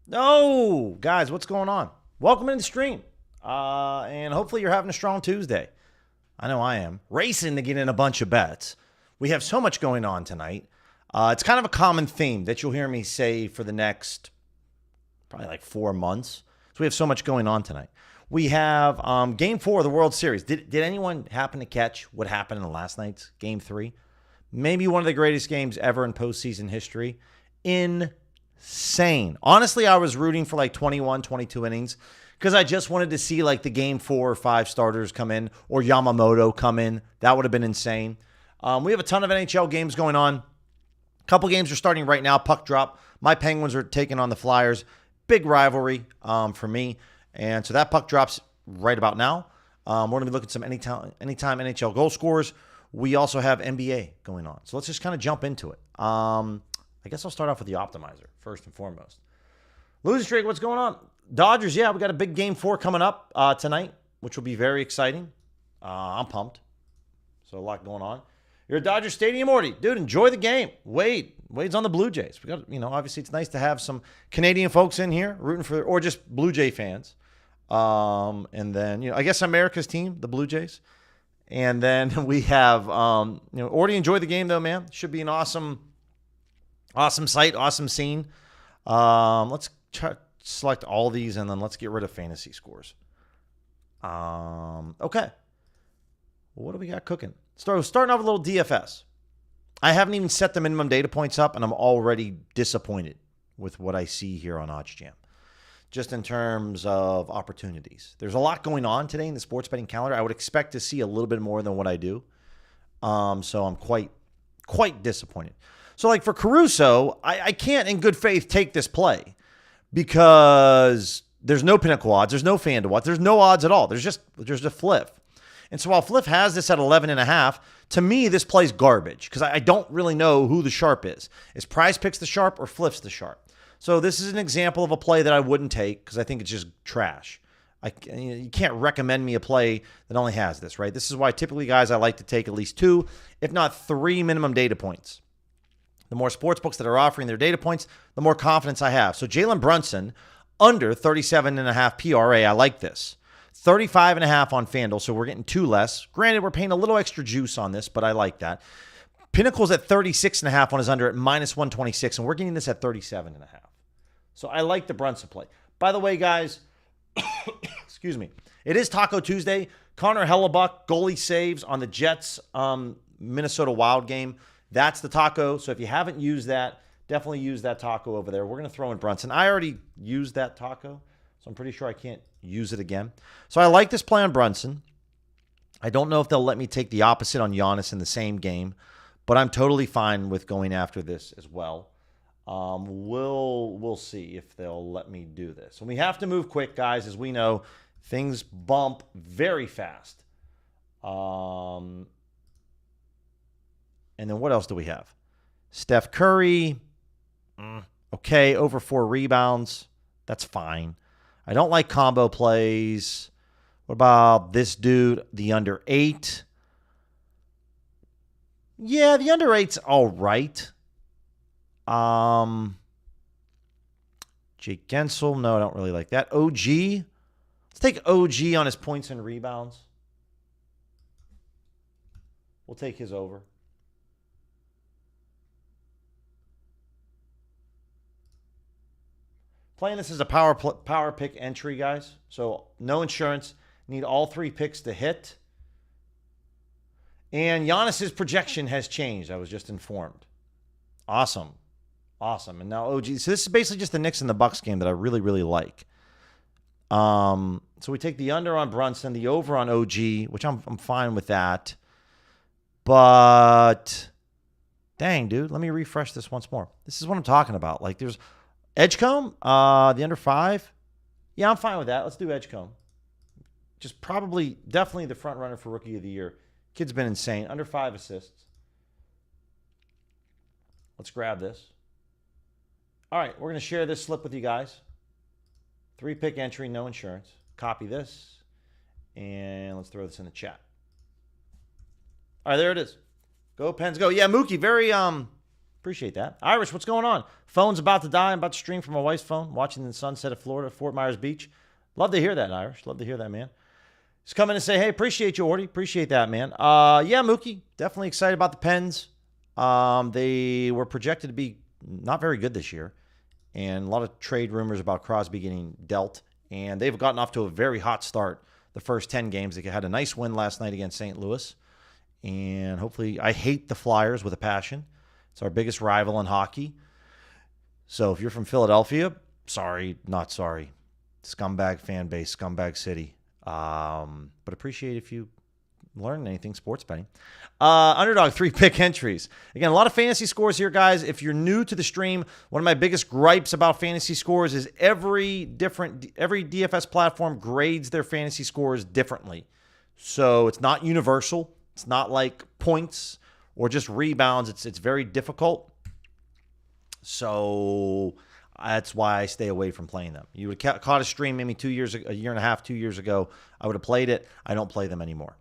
No, guys, what's going on? Welcome into the stream. And hopefully you're having a strong Tuesday. I know I am. Racing to get in a bunch of bets. We have so much going on tonight. It's kind of a common theme that you'll hear me say for the next probably like 4 months. So we have so much going on tonight. We have Game 4 of the World Series. Did anyone happen to catch what happened in last night's Game 3? Maybe one of the greatest games ever in postseason history. Insane. Honestly, I was rooting for like 21, 22 innings because I just wanted to see like the Game 4 or 5 starters come in or Yamamoto come in. That would have been insane. We have a ton of NHL games going on. A couple games are starting right now. Puck drop. My Penguins are taking on the Flyers. Big rivalry for me. And so that puck drops right about now. We're going to be looking at some anytime NHL goal scorers. We also have NBA going on. So let's just kind of jump into it. I guess I'll start off with the optimizer first and foremost. Losing streak, what's going on? Dodgers, yeah, we got a big Game 4 coming up tonight, which will be very exciting. I'm pumped. So a lot going on. You're at Dodger Stadium, Morty. Dude, enjoy the game. Wade's on the Blue Jays. We got, obviously it's nice to have some Canadian folks in here rooting for, or just Blue Jay fans. And then, I guess America's team, the Blue Jays. And then we have, already enjoy the game though, man. Should be an awesome sight, awesome scene. Let's select all these and then let's get rid of fantasy scores. Okay. What do we got cooking? Starting off with a little DFS. I haven't even set the minimum data points up, and I'm already disappointed with what I see here on OddsJam. Just in terms of opportunities. There's a lot going on today in the sports betting calendar. I would expect to see a little bit more than what I do. So I'm quite disappointed. So like for Caruso, I can't in good faith take this play because there's no Pinnacle odds. There's no FanDuel odds. There's no odds at all. There's just a flip. And so while Fliff has this at 11.5, to me, this play's garbage because I don't really know who the sharp is. Is PrizePicks the sharp or Fliff's the sharp? So this is an example of a play that I wouldn't take because I think it's just trash. You can't recommend me a play that only has this, right? This is why typically, guys, I like to take at least 2, if not 3 minimum data points. The more sports books that are offering their data points, the more confidence I have. So Jalen Brunson, under 37.5 PRA, I like this. 35.5 on FanDuel, so we're getting 2 less. Granted, we're paying a little extra juice on this, but I like that. Pinnacle's at 36.5 on his under at -126, and we're getting this at 37.5. So I like the Brunson play. By the way, guys, excuse me, it is Taco Tuesday. Connor Hellebuck, goalie saves on the Jets Minnesota Wild game. That's the taco. So if you haven't used that, definitely use that taco over there. We're going to throw in Brunson. I already used that taco, so I'm pretty sure I can't use it again. So I like this play on Brunson. I don't know if they'll let me take the opposite on Giannis in the same game, but I'm totally fine with going after this as well. We'll see if they'll let me do this. And we have to move quick, guys. As we know, things bump very fast. And then what else do we have? Steph Curry. Okay, over 4 rebounds. That's fine. I don't like combo plays. What about this dude, the under 8? Yeah, the under 8's all right. Jake Gensel. No, I don't really like that. OG. Let's take OG on his points and rebounds. We'll take his over. Playing this as a power pick entry, guys. So no insurance. Need all 3 picks to hit. And Giannis's projection has changed. I was just informed. Awesome. And now OG. So this is basically just the Knicks and the Bucks game that I really, really like. So we take the under on Brunson, the over on OG, which I'm fine with that. But dang, dude, let me refresh this once more. This is what I'm talking about. Like there's Edgecombe, the under 5. Yeah, I'm fine with that. Let's do Edgecombe. Just definitely the front runner for Rookie of the Year. Kid's been insane. Under 5 assists. Let's grab this. All right, we're going to share this slip with you guys. 3-pick entry, no insurance. Copy this. And let's throw this in the chat. All right, there it is. Go Pens, go. Yeah, Mookie, very Appreciate that. Irish, what's going on? Phone's about to die. I'm about to stream from my wife's phone, watching the sunset of Florida, Fort Myers Beach. Love to hear that, Irish. Love to hear that, man. Just come in and say, hey, appreciate you, Orty. Appreciate that, man. Yeah, Mookie, definitely excited about the Pens. They were projected to be not very good this year, and a lot of trade rumors about Crosby getting dealt, and they've gotten off to a very hot start the first 10 games. They had a nice win last night against St. Louis, and hopefully, I hate the Flyers with a passion. It's our biggest rival in hockey. So if you're from Philadelphia, sorry, not sorry. Scumbag fan base, scumbag city. But appreciate if you learn anything sports betting. Underdog 3-pick entries. Again, a lot of fantasy scores here, guys. If you're new to the stream, one of my biggest gripes about fantasy scores is every DFS platform grades their fantasy scores differently. So it's not universal. It's not like points or just rebounds. It's very difficult. So that's why I stay away from playing them. You would have caught a stream maybe a year and a half, 2 years ago. I would have played it. I don't play them anymore.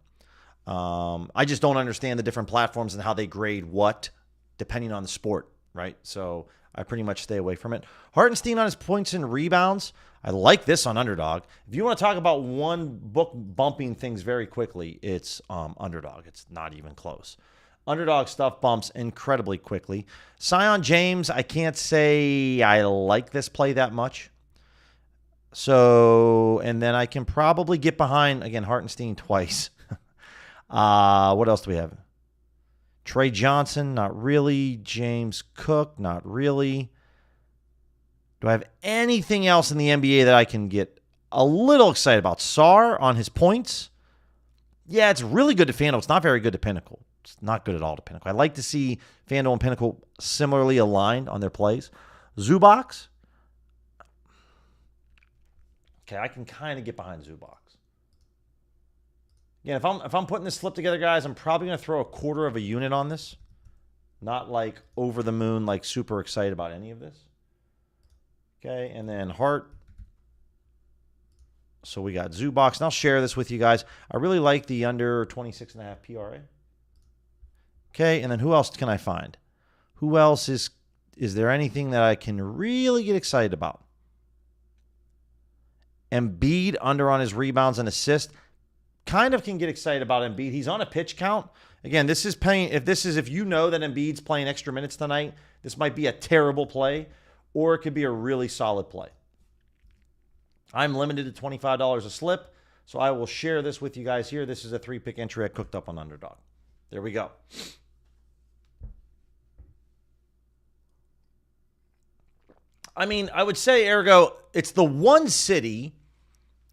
I just don't understand the different platforms and how they grade what, depending on the sport, right? So I pretty much stay away from it. Hartenstein on his points and rebounds. I like this on Underdog. If you want to talk about one book bumping things very quickly, it's Underdog. It's not even close. Underdog stuff bumps incredibly quickly. Sion James, I can't say I like this play that much. So, and then I can probably get behind, again, Hartenstein twice. What else do we have? Trey Johnson, not really. James Cook, not really. Do I have anything else in the NBA that I can get a little excited about? Sarr on his points. Yeah, it's really good to FanDuel. It's not very good to Pinnacle. It's not good at all to Pinnacle. I like to see FanDuel and Pinnacle similarly aligned on their plays. Zubox. Okay, I can kind of get behind Zubox. Again, if I'm putting this slip together, guys, I'm probably going to throw a quarter of a unit on this. Not like over the moon, like super excited about any of this. Okay, and then Hart. So we got Zubox, and I'll share this with you guys. I really like the under 26.5 PRA. Okay, and then who else can I find? Who else is there anything that I can really get excited about? Embiid under on his rebounds and assists. Kind of can get excited about Embiid. He's on a pitch count. Again, this is paying. If you know that Embiid's playing extra minutes tonight, this might be a terrible play, or it could be a really solid play. I'm limited to $25 a slip, so I will share this with you guys here. This is a 3-pick entry I cooked up on Underdog. There we go. I mean, I would say, ergo, it's the one city,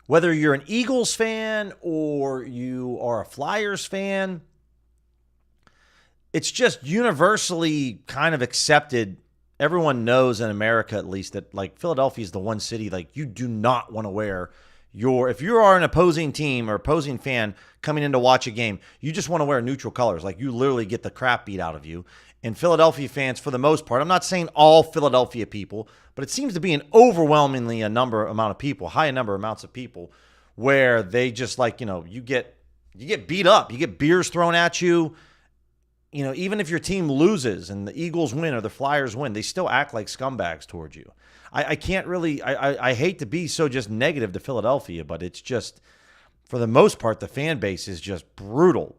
whether you're an Eagles fan or you are a Flyers fan, it's just universally kind of accepted. Everyone knows in America, at least, that like Philadelphia is the one city like you do not want to wear if you are an opposing team or opposing fan coming in to watch a game, you just want to wear neutral colors. Like you literally get the crap beat out of you. And Philadelphia fans, for the most part, I'm not saying all Philadelphia people, but it seems to be an overwhelmingly high number of amounts of people where they just like, you get beat up, you get beers thrown at you. Even if your team loses and the Eagles win or the Flyers win, they still act like scumbags towards you. I can't really, I hate to be so just negative to Philadelphia, but it's just, for the most part, the fan base is just brutal.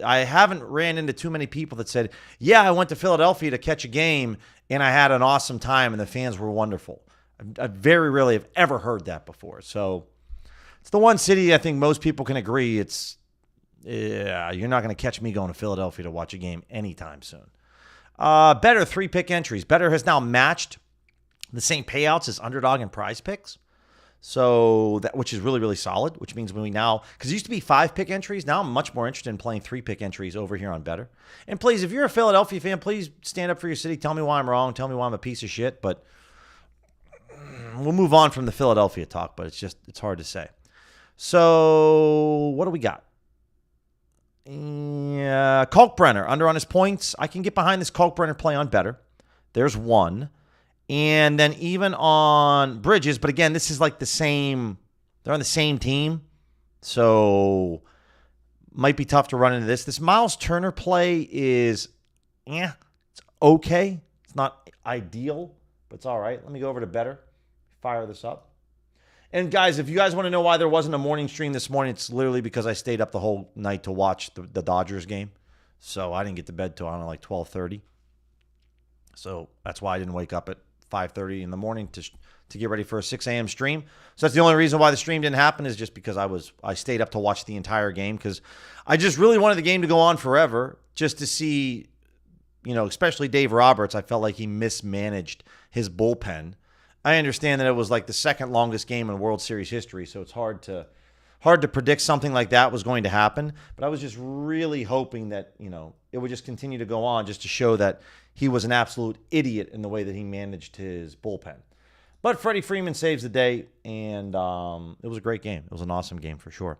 I haven't ran into too many people that said, yeah, I went to Philadelphia to catch a game and I had an awesome time and the fans were wonderful. I very rarely have ever heard that before. So it's the one city I think most people can agree you're not going to catch me going to Philadelphia to watch a game anytime soon. Better 3-pick entries. Better has now matched the same payouts as Underdog and PrizePicks. So which is really, really solid, which means when because it used to be 5-pick entries. Now I'm much more interested in playing 3-pick entries over here on Better. And please, if you're a Philadelphia fan, please stand up for your city. Tell me why I'm wrong. Tell me why I'm a piece of shit. But we'll move on from the Philadelphia talk, but it's hard to say. So what do we got? Yeah, Kalkbrenner under on his points. I can get behind this Kalkbrenner play on Better. There's one. And then even on Bridges, but again, this is like they're on the same team. So might be tough to run into this. This Miles Turner play is, it's okay. It's not ideal, but it's all right. Let me go over to Better, fire this up. And guys, if you guys want to know why there wasn't a morning stream this morning, it's literally because I stayed up the whole night to watch the Dodgers game. So I didn't get to bed till, I don't know, like 12:30. So that's why I didn't wake up at 5:30 in the morning to get ready for a 6 a.m. stream. So that's the only reason why the stream didn't happen, is just because I stayed up to watch the entire game, because I just really wanted the game to go on forever, just to see, especially Dave Roberts. I felt like he mismanaged his bullpen. I understand that it was like the second longest game in World Series history, so it's hard to predict something like that was going to happen. But I was just really hoping that, it would just continue to go on, just to show that he was an absolute idiot in the way that he managed his bullpen. But Freddie Freeman saves the day, and it was a great game. It was an awesome game for sure.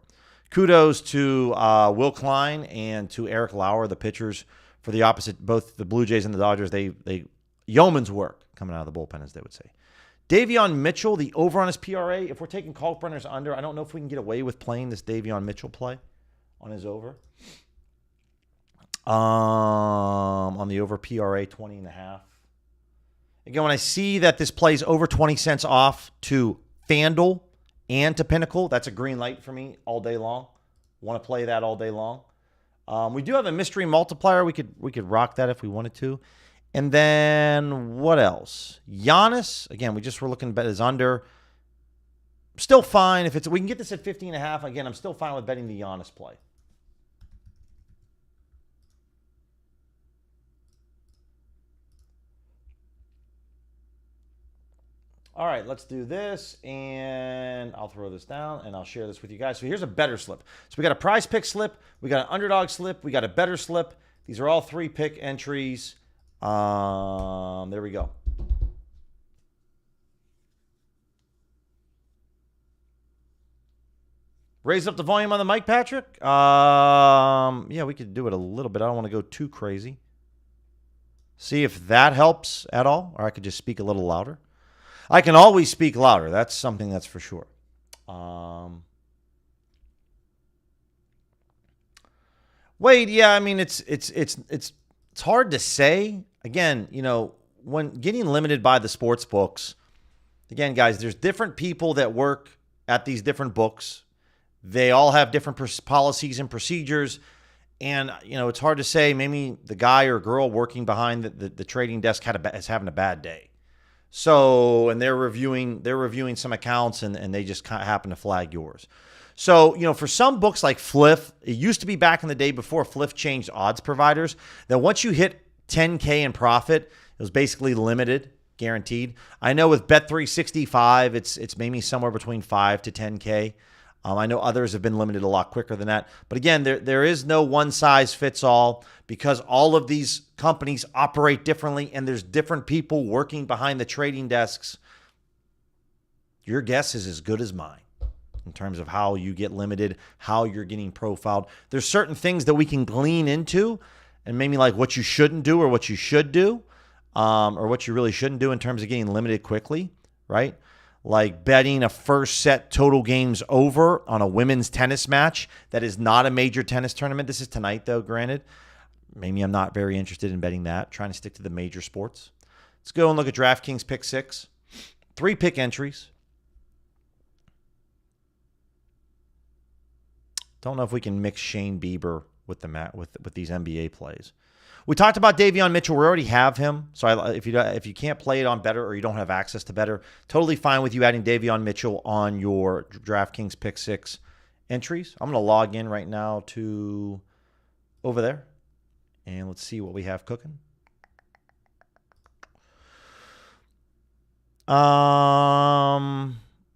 Kudos to Will Klein and to Eric Lauer, the pitchers for the opposite, both the Blue Jays and the Dodgers. They yeoman's work coming out of the bullpen, as they would say. Davion Mitchell, the over on his PRA. If we're taking Kalkbrenner's under, I don't know if we can get away with playing this Davion Mitchell play on his over. On the over PRA, 20.5. Again, when I see that this plays over 20 cents off to FanDuel and to Pinnacle, that's a green light for me all day long. Want to play that all day long. We do have a mystery multiplier. We could rock that if we wanted to. And then what else? Giannis, again, we just were looking to bet his under. Still fine if we can get this at 15.5. Again, I'm still fine with betting the Giannis play. All right, let's do this, and I'll throw this down, and I'll share this with you guys. So here's a better slip. So we got a prize pick slip, we got an underdog slip, we got a better slip. These are all 3-pick entries. There we go. Raise up the volume on the mic, Patrick. Yeah, we could do it a little bit. I don't want to go too crazy. See if that helps at all, or I could just speak a little louder. I can always speak louder. That's something that's for sure. Wade, yeah, I mean it's hard to say. Again, when getting limited by the sports books, again, guys, there's different people that work at these different books. They all have different policies and procedures. And, it's hard to say. Maybe the guy or girl working behind the trading desk is having a bad day. So, and they're reviewing some accounts and they just kind of happen to flag yours. So, for some books like Fliff, it used to be back in the day before Fliff changed odds providers, that once you hit 10K in profit, it was basically limited, guaranteed. I know with Bet365, it's maybe somewhere between 5 to 10K. I know others have been limited a lot quicker than that. But again, there is no one size fits all, because all of these companies operate differently and there's different people working behind the trading desks. Your guess is as good as mine in terms of how you get limited, how you're getting profiled. There's certain things that we can glean into, and maybe like what you shouldn't do or what you should do, or what you really shouldn't do in terms of getting limited quickly, right? Like betting a first set total games over on a women's tennis match that is not a major tennis tournament. This is tonight, though, granted. Maybe I'm not very interested in betting that. Trying to stick to the major sports. Let's go and look at DraftKings Pick 6. 3-pick entries. Don't know if we can mix Shane Bieber with these NBA plays. We talked about Davion Mitchell. We already have him. So if you can't play it on Better, or you don't have access to Better, totally fine with you adding Davion Mitchell on your DraftKings Pick 6 entries. I'm going to log in right now to over there, and let's see what we have cooking.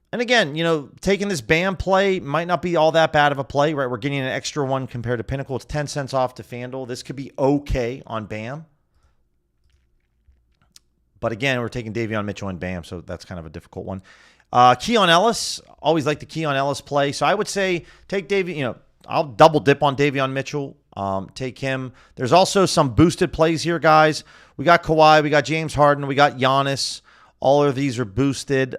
And again, taking this BAM play might not be all that bad of a play, right? We're getting an extra one compared to Pinnacle. It's 10 cents off to FanDuel. This could be okay on BAM. But again, we're taking Davion Mitchell and BAM, so that's kind of a difficult one. Keon Ellis, always like the Keon Ellis play. So I would say take I'll double dip on Davion Mitchell. Take him. There's also some boosted plays here, guys. We got Kawhi, we got James Harden, we got Giannis. All of these are boosted.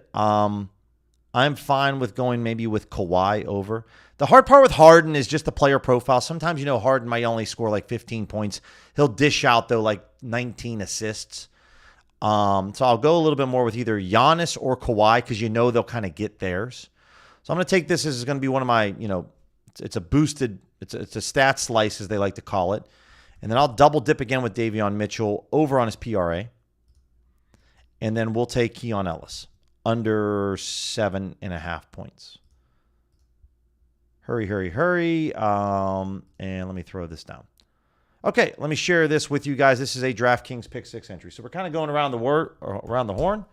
I'm fine with going maybe with Kawhi over. The hard part with Harden is just the player profile. Sometimes, Harden might only score like 15 points. He'll dish out, though, like 19 assists. So I'll go a little bit more with either Giannis or Kawhi because they'll kind of get theirs. So I'm going to take this as going to be one of my, it's a boosted, it's a stat slice as they like to call it. And then I'll double dip again with Davion Mitchell over on his PRA. And then we'll take Keon Ellis under 7.5 points. Hurry. And let me throw this down. Okay, let me share this with you guys. This is a DraftKings Pick 6 entry. So we're kind of going around the horn.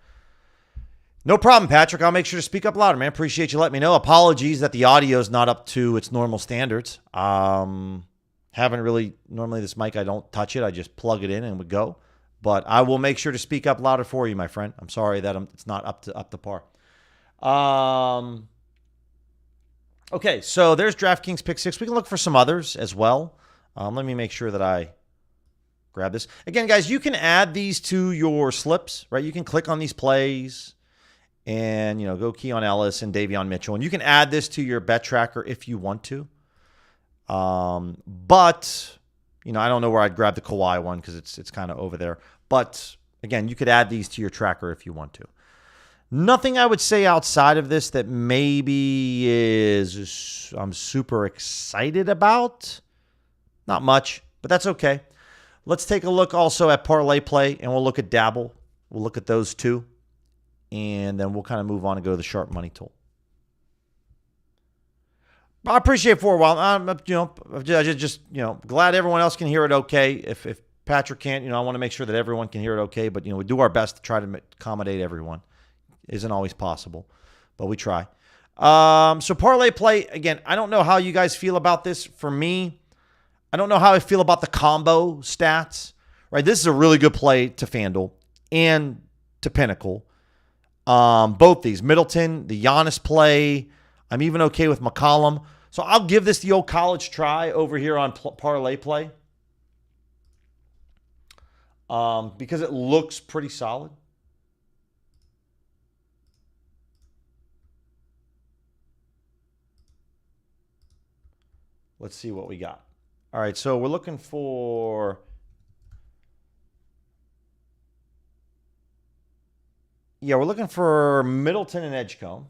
No problem, Patrick. I'll make sure to speak up louder, man. Appreciate you letting me know. Apologies that the audio is not up to its normal standards. Haven't really, normally this mic, I don't touch it. I just plug it in and we go. But I will make sure to speak up louder for you, my friend. I'm sorry that it's not up to par. Okay, so there's DraftKings Pick 6. We can look for some others as well. Let me make sure that I grab this. Again, guys, you can add these to your slips, right? You can click on these plays and, go Keon Ellis and Davion Mitchell. And you can add this to your bet tracker if you want to. But, I don't know where I'd grab the Kawhi one because it's kind of over there. But, again, you could add these to your tracker if you want to. Nothing I would say outside of this that maybe I'm super excited about. Not much, but that's okay. Let's take a look also at Parlay Play, and we'll look at Dabble. We'll look at those two, and then we'll kind of move on and go to the Sharp Money tool. I appreciate it for a while. I'm just glad everyone else can hear it okay. If Patrick can't, I want to make sure that everyone can hear it okay. But we do our best to try to accommodate everyone. Isn't always possible, but we try. So Parlay Play again. I don't know how you guys feel about this. For me, I don't know how I feel about the combo stats. Right, this is a really good play to FanDuel and to Pinnacle. Both these, Middleton, the Giannis play. I'm even okay with McCollum. So I'll give this the old college try over here on Parlay Play because it looks pretty solid. Let's see what we got. All right, so we're looking for... Yeah, we're looking for Middleton and Edgecombe.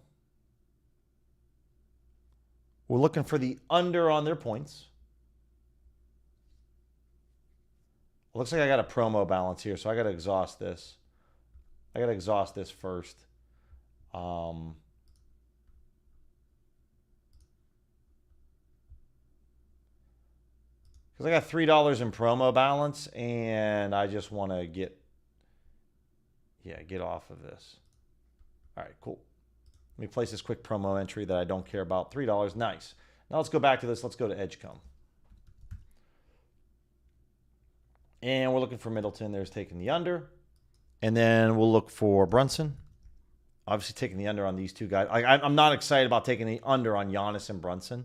We're looking for the under on their points. Looks like I got a promo balance here, so I got to exhaust this. I got to exhaust this first. Because I got $3 in promo balance, and I just want to get off of this. All right, cool. Let me place this quick promo entry that I don't care about. $3, nice. Now let's go back to this. Let's go to Edgecombe. And we're looking for Middleton. There's taking the under. And then we'll look for Brunson. Obviously taking the under on these two guys. I'm not excited about taking the under on Giannis and Brunson.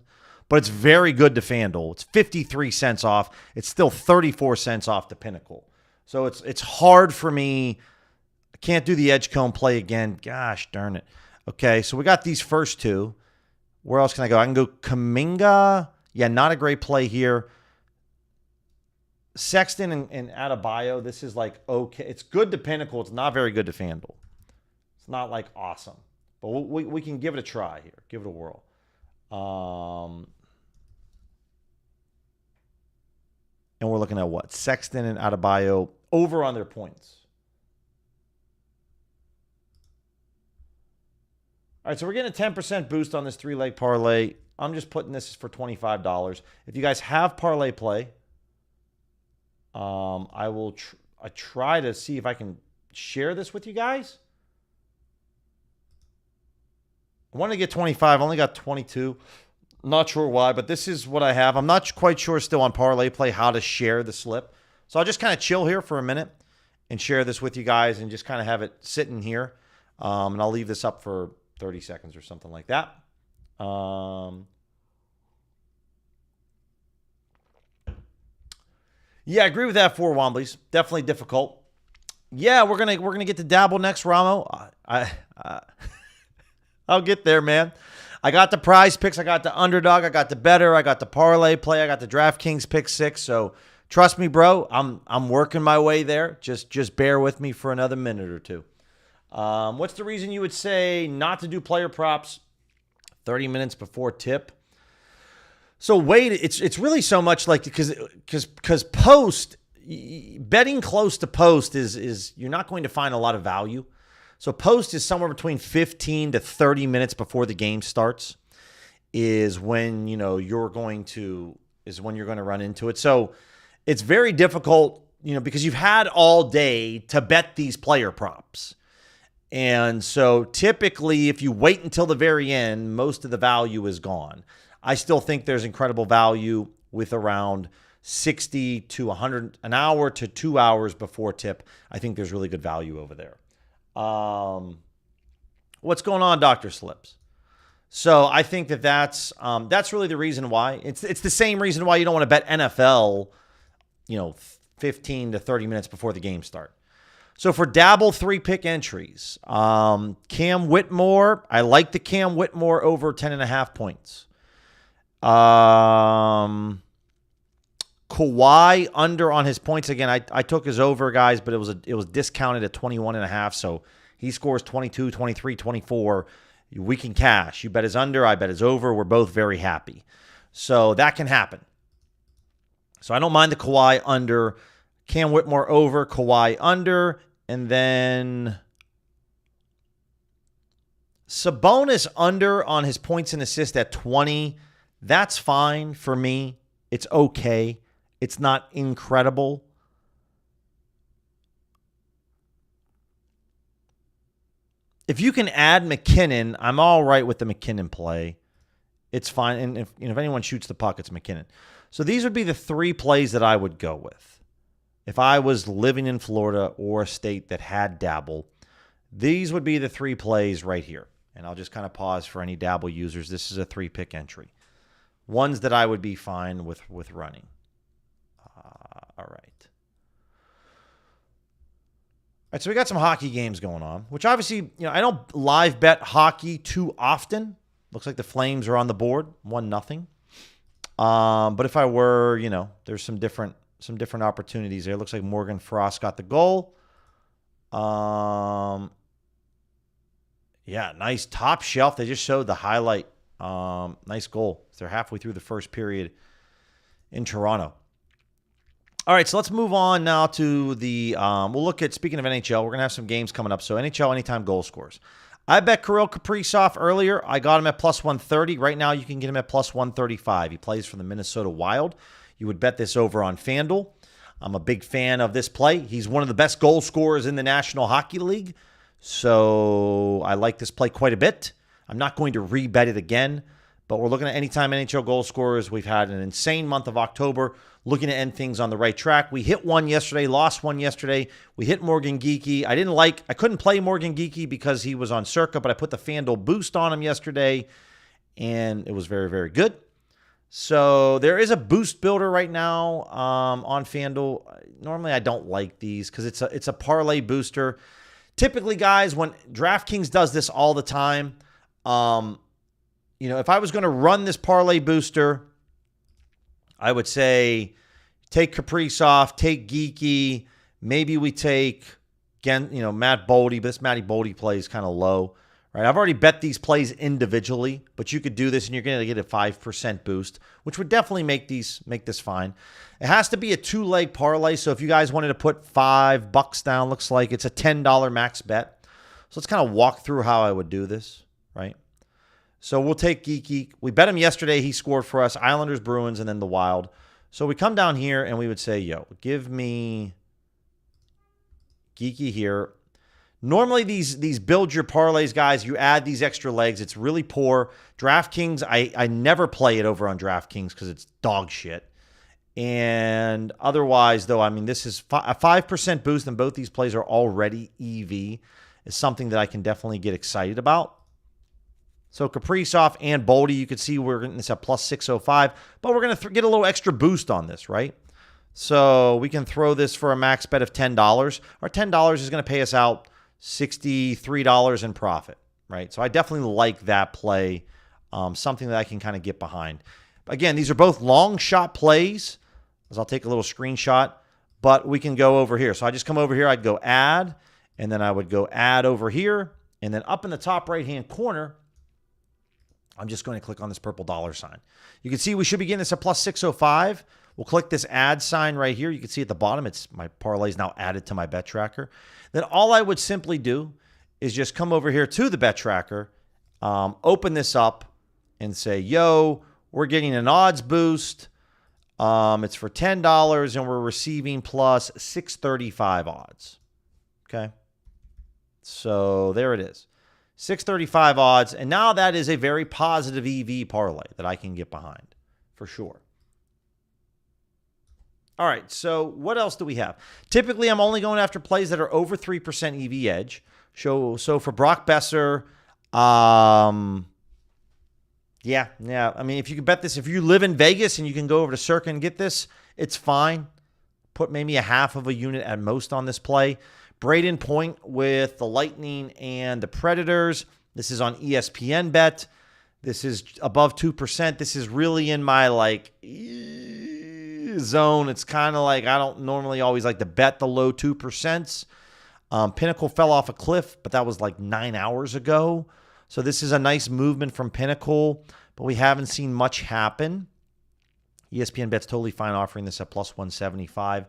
But it's very good to FanDuel. It's 53 cents off. It's still 34 cents off to Pinnacle. So it's hard for me. I can't do the Edgecombe play again. Gosh darn it. Okay, so we got these first two. Where else can I go? I can go Kuminga. Yeah, not a great play here. Sexton and Adebayo. This is like okay. It's good to Pinnacle. It's not very good to FanDuel. It's not like awesome. But we can give it a try here. Give it a whirl. And we're looking at what? Sexton and Adebayo over on their points. All right, so we're getting a 10% boost on this three-leg parlay. I'm just putting this for $25. If you guys have Parlay Play, I will try to see if I can share this with you guys. I wanted to get 25. I only got 22. Not sure why, but this is what I have. I'm not quite sure still on Parlay Play how to share the slip. So I'll just kind of chill here for a minute and share this with you guys and just kind of have it sitting here. And I'll leave this up for 30 seconds or something like that. Yeah, I agree with that for Wombly's. Definitely difficult. Yeah, we're gonna get to Dabble next, Ramo. I I'll get there, man. I got the prize picks. I got the underdog. I got the better. I got the parlay play. I got the DraftKings pick 6. So trust me, bro. I'm working my way there. Just bear with me for another minute or two. What's the reason you would say not to do player props 30 minutes before tip? So wait, it's really so much like because post betting close to post is you're not going to find a lot of value. So post is somewhere between 15 to 30 minutes before the game starts is when you're going to run into it. So it's very difficult, because you've had all day to bet these player props. And so typically if you wait until the very end, most of the value is gone. I still think there's incredible value with around 60 to 100 an hour to 2 hours before tip. I think there's really good value over there. What's going on, Dr. Slips? So I think that's really the reason why. It's the same reason why you don't want to bet NFL, 15 to 30 minutes before the game start. So for Dabble 3-pick entries, Cam Whitmore, I like the Cam Whitmore over 10.5 points. Kawhi under on his points again. I took his over, guys, but it was discounted at 21.5. So he scores 22, 23, 24. We can cash. You bet his under, I bet his over. We're both very happy. So that can happen. So I don't mind the Kawhi under, Cam Whitmore over, Kawhi under, and then Sabonis under on his points and assists at 20. That's fine for me. It's okay. It's not incredible. If you can add McKinnon, I'm all right with the McKinnon play. It's fine. And if anyone shoots the puck, it's McKinnon. So these would be the 3 plays that I would go with. If I was living in Florida or a state that had Dabble, these would be the 3 plays right here. And I'll just kind of pause for any Dabble users. This is a 3-pick entry. Ones that I would be fine with running. All right. All right, so we got some hockey games going on, which obviously, I don't live bet hockey too often. Looks like the Flames are on the board, 1-0. But if I were, there's some different opportunities there. Looks like Morgan Frost got the goal. Yeah, nice top shelf. They just showed the highlight. Nice goal. They're halfway through the first period in Toronto. All right, so let's move on now to the we'll look at, speaking of NHL, we're going to have some games coming up. So NHL anytime goal scores. I bet Kirill Kaprizov earlier. I got him at plus 130. Right now, you can get him at plus 135. He plays for the Minnesota Wild. You would bet this over on FanDuel. I'm a big fan of this play. He's one of the best goal scorers in the National Hockey League. So I like this play quite a bit. I'm not going to rebet it again, but we're looking at anytime NHL goal scorers. We've had an insane month of October, looking to end things on the right track. We hit one yesterday, lost one yesterday. We hit Morgan Geekie. I couldn't play Morgan Geekie because he was on Circa, but I put the FanDuel boost on him yesterday, and it was very, very good. So there is a boost builder right now on FanDuel. Normally, I don't like these because it's a parlay booster. Typically, guys, when DraftKings does this all the time, if I was going to run this parlay booster, I would say take Kaprizov, take Geekie. Maybe we take, again, Matt Boldy, but this Matty Boldy play is kind of low, right? I've already bet these plays individually, but you could do this and you're going to get a 5% boost, which would definitely make this fine. It has to be a 2-leg parlay, so if you guys wanted to put $5 down, looks like it's a $10 max bet. So let's kind of walk through how I would do this, right? So we'll take Geekie. We bet him yesterday. He scored for us. Islanders, Bruins, and then the Wild. So we come down here and we would say, give me Geekie here. Normally these build your parlays, guys. You add these extra legs. It's really poor. DraftKings, I never play it over on DraftKings because it's dog shit. And otherwise, though, this is a 5% boost, and both these plays are already EV. Is something that I can definitely get excited about. So Kaprizov and Boldy, you could see we're getting this at plus 605, but we're going to get a little extra boost on this, right? So we can throw this for a max bet of $10. Our $10 is going to pay us out $63 in profit, right? So I definitely like that play, something that I can kind of get behind. Again, these are both long shot plays, as I'll take a little screenshot, but we can go over here. So I just come over here, I'd go add, and then I would go add over here, and then up in the top right-hand corner, I'm just going to click on this purple dollar sign. You can see we should be getting this at plus 605. We'll click this add sign right here. You can see at the bottom, it's my parlay is now added to my bet tracker. Then all I would simply do is just come over here to the bet tracker, open this up, and say, yo, we're getting an odds boost. It's for $10, and we're receiving plus 635 odds. Okay? So there it is. 635 odds, and now that is a very positive EV parlay that I can get behind, for sure. All right, so what else do we have? Typically, I'm only going after plays that are over 3% EV edge. So for Brock Besser, yeah. I mean, if you can bet this, if you live in Vegas and you can go over to Circa and get this, it's fine. Put maybe a half of a unit at most on this play. Braden Point with the Lightning and the Predators. This is on ESPN Bet. This is above 2%. This is really in my zone. It's kind of like I don't normally always like to bet the low 2%. Pinnacle fell off a cliff, but that was like 9 hours ago. So this is a nice movement from Pinnacle, but we haven't seen much happen. ESPN Bet's totally fine offering this at plus 175.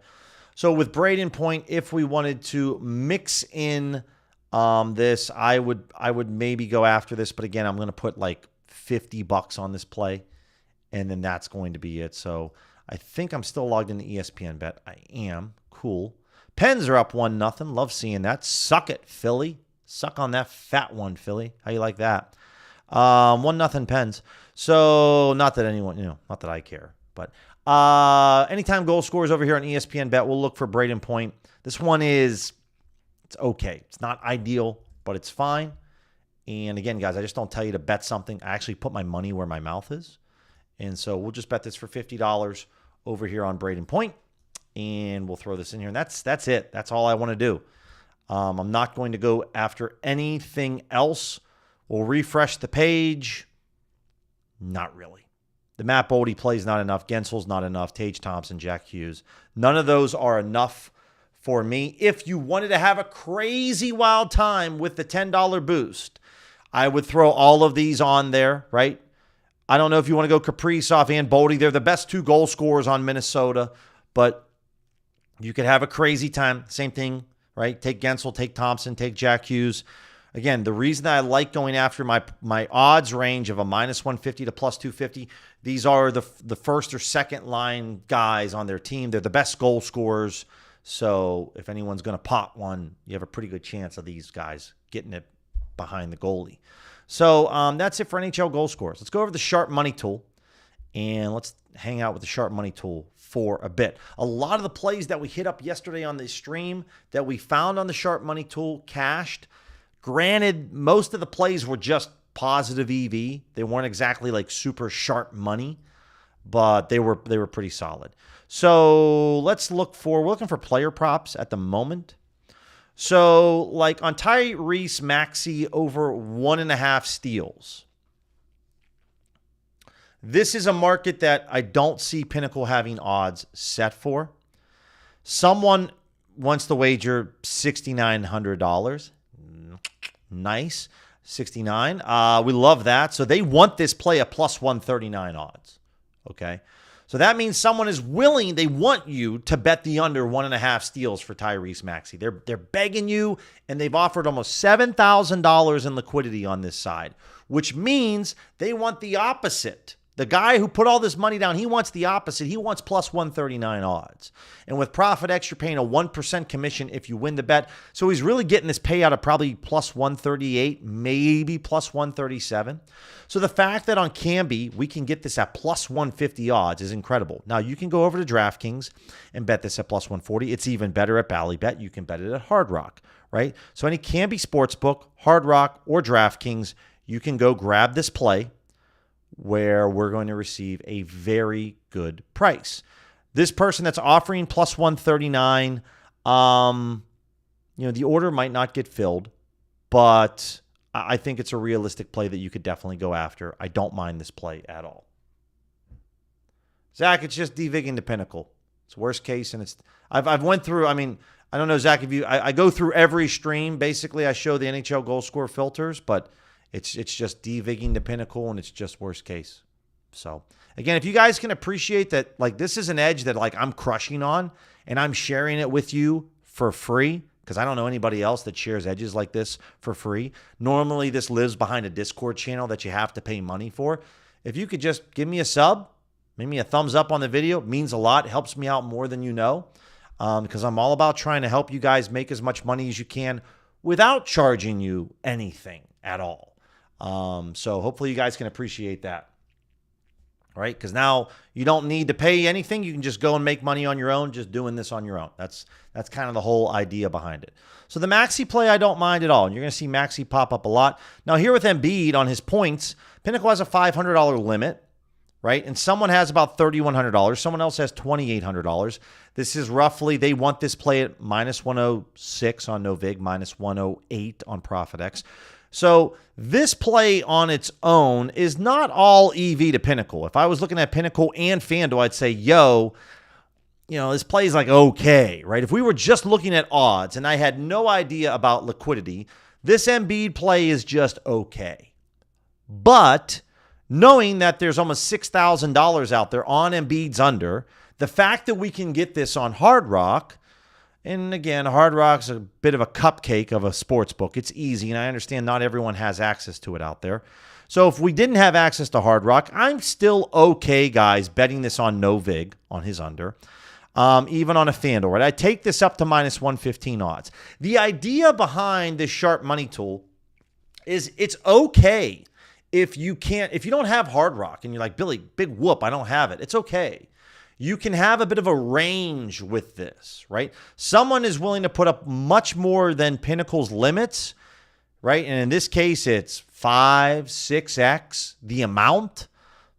So with Braden Point, if we wanted to mix in this, I would maybe go after this. But again, I'm going to put like $50 on this play, and then that's going to be it. So I think I'm still logged into ESPN Bet. I am. Cool. Pens are up 1-0. Love seeing that. Suck it, Philly. Suck on that fat one, Philly. How you like that? 1-0 Pens. So not that anyone, not that I care, but anytime goal scores over here on ESPN Bet, we'll look for Braden Point. This one it's okay. It's not ideal, but it's fine. And again, guys, I just don't tell you to bet something. I actually put my money where my mouth is. And so we'll just bet this for $50 over here on Braden Point. And we'll throw this in here. And that's it. That's all I want to do. I'm not going to go after anything else. We'll refresh the page. Not really. The Matt Boldy play's not enough. Gensel's not enough. Tage Thompson, Jack Hughes. None of those are enough for me. If you wanted to have a crazy wild time with the $10 boost, I would throw all of these on there, right? I don't know if you want to go Kaprizov and Boldy. They're the best two goal scorers on Minnesota, but you could have a crazy time. Same thing, right? Take Gensel, take Thompson, take Jack Hughes. Again, the reason that I like going after my odds range of a minus 150 to plus 250, these are the first or second line guys on their team. They're the best goal scorers. So if anyone's going to pop one, you have a pretty good chance of these guys getting it behind the goalie. So that's it for NHL goal scorers. Let's go over the Sharp Money tool, and let's hang out with the Sharp Money tool for a bit. A lot of the plays that we hit up yesterday on the stream that we found on the Sharp Money tool cashed. Granted, most of the plays were just positive EV. They weren't exactly like super sharp money, but they were pretty solid. So let's we're looking for player props at the moment. So like on Tyrese Maxey over 1.5 steals. This is a market that I don't see Pinnacle having odds set for. Someone wants to wager $6,900. Nice. 69. We love that. So they want this play at plus 139 odds. Okay. So that means someone is willing, they want you to bet the under 1.5 steals for Tyrese Maxey. They're begging you, and they've offered almost $7,000 in liquidity on this side, which means they want the opposite. The guy who put all this money down, he wants the opposite. He wants plus 139 odds. And with ProfitX, you're paying a 1% commission if you win the bet. So he's really getting this payout of probably plus 138, maybe plus 137. So the fact that on Kambi, we can get this at plus 150 odds is incredible. Now, you can go over to DraftKings and bet this at plus 140. It's even better at Ballybet. You can bet it at Hard Rock, right? So any Kambi Sportsbook, Hard Rock, or DraftKings, you can go grab this play where we're going to receive a very good price. This person that's offering plus 139, the order might not get filled, but I think it's a realistic play that you could definitely go after. I don't mind this play at all. Zach, it's just devigging the pinnacle. It's worst case, and I've went through. I mean, I don't know, Zach, if I go through every stream. Basically, I show the NHL goal score filters, but it's just devigging the pinnacle, and it's just worst case. So again, if you guys can appreciate that, like this is an edge that like I'm crushing on, and I'm sharing it with you for free because I don't know anybody else that shares edges like this for free. Normally, this lives behind a Discord channel that you have to pay money for. If you could just give me a sub, maybe a thumbs up on the video, it means a lot. It helps me out more than you know, because I'm all about trying to help you guys make as much money as you can without charging you anything at all. So hopefully you guys can appreciate that. All right, because now you don't need to pay anything. You can just go and make money on your own, just doing this on your own. That's kind of the whole idea behind it. So the Maxey play, I don't mind at all. And you're going to see Maxey pop up a lot. Now here with Embiid on his points, Pinnacle has a $500 limit, right? And someone has about $3,100. Someone else has $2,800. This is roughly, they want this play at minus 106 on NoVig, minus 108 on ProfitX. So this play on its own is not all EV to Pinnacle. If I was looking at Pinnacle and FanDuel, I'd say, yo, this play is like okay, right? If we were just looking at odds and I had no idea about liquidity, this Embiid play is just okay. But knowing that there's almost $6,000 out there on Embiid's under, the fact that we can get this on Hard Rock, and again, Hard Rock's a bit of a cupcake of a sports book. It's easy, and I understand not everyone has access to it out there. So if we didn't have access to Hard Rock, I'm still okay, guys, betting this on NoVig, on his under, even on a FanDuel, right? I take this up to minus 115 odds. The idea behind this sharp money tool is it's okay if you don't have Hard Rock, and you're like, Billy, big whoop, I don't have it. It's okay. You can have a bit of a range with this, right? Someone is willing to put up much more than Pinnacle's limits, right? And in this case, it's 5, 6x the amount.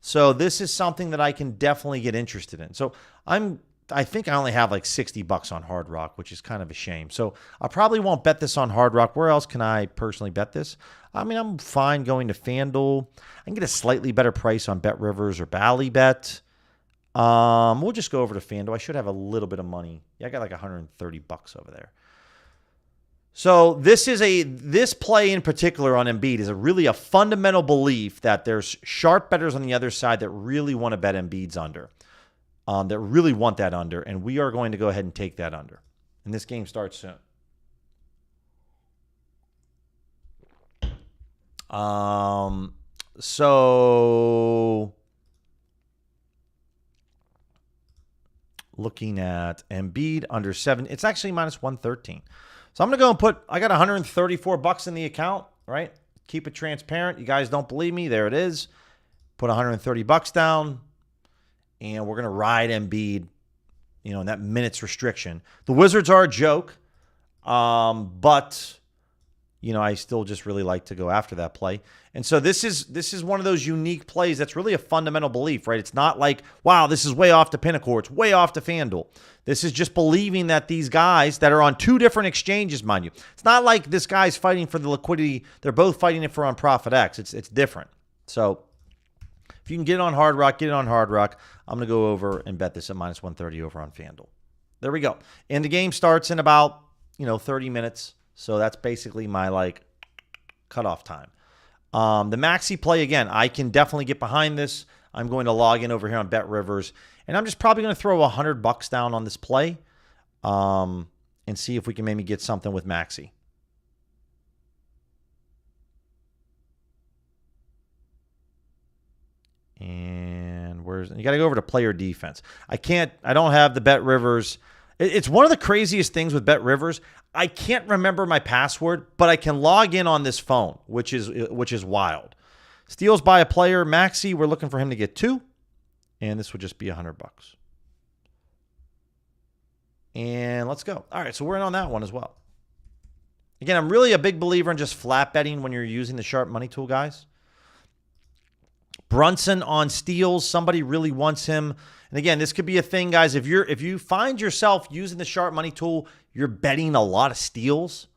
So this is something that I can definitely get interested in. So I think I only have like $60 on Hard Rock, which is kind of a shame. So I probably won't bet this on Hard Rock. Where else can I personally bet this? I mean, I'm fine going to FanDuel. I can get a slightly better price on BetRivers or Ballybet. We'll just go over to FanDuel. I should have a little bit of money. Yeah, I got like $130 over there. So this play in particular on Embiid is really a fundamental belief that there's sharp bettors on the other side that really want to bet Embiid's under, that really want that under, and we are going to go ahead and take that under. And this game starts soon. So looking at Embiid under 7, it's actually minus 113. So I'm going to go and I got $134 in the account, right? Keep it transparent. You guys don't believe me? There it is. Put $130 down, and we're going to ride Embiid, in that minutes restriction. The Wizards are a joke, but I still just really like to go after that play. And so this is one of those unique plays that's really a fundamental belief, right? It's not like, wow, this is way off to Pinnacle, it's way off to FanDuel. This is just believing that these guys that are on two different exchanges, mind you. It's not like this guy's fighting for the liquidity. They're both fighting it for on ProfitX. It's different. So if you can get it on Hard Rock, get it on Hard Rock. I'm going to go over and bet this at minus 130 over on FanDuel. There we go. And the game starts in about, 30 minutes. So that's basically my cutoff time. The Maxey play, again, I can definitely get behind this. I'm going to log in over here on BetRivers, and I'm just probably going to throw $100 down on this play and see if we can maybe get something with Maxey. And you got to go over to player defense. I don't have the BetRivers. It's one of the craziest things with BetRivers. I can't remember my password, but I can log in on this phone, which is wild. Steals by a player, Maxey, we're looking for him to get 2, and this would just be $100. And let's go. All right, so we're in on that one as well. Again, I'm really a big believer in just flat betting when you're using the sharp money tool, guys. Brunson on steals, somebody really wants him. And again, this could be a thing, guys. If you find yourself using the sharp money tool, you're betting a lot of steals.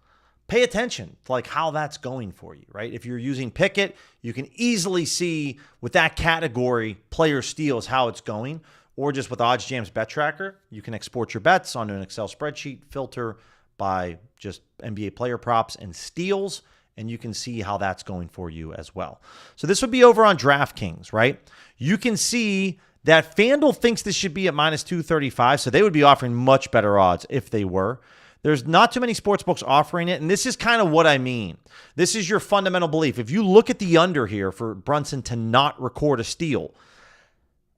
pay attention to like how that's going for you, right? If you're using Pickett, you can easily see with that category, player steals, how it's going. Or just with OddsJam's Bet Tracker, you can export your bets onto an Excel spreadsheet, filter by just NBA player props and steals, and you can see how that's going for you as well. So this would be over on DraftKings, right? You can see that FanDuel thinks this should be at minus 235, so they would be offering much better odds if they were. There's not too many sportsbooks offering it, and this is kind of what I mean. This is your fundamental belief. If you look at the under here for Brunson to not record a steal,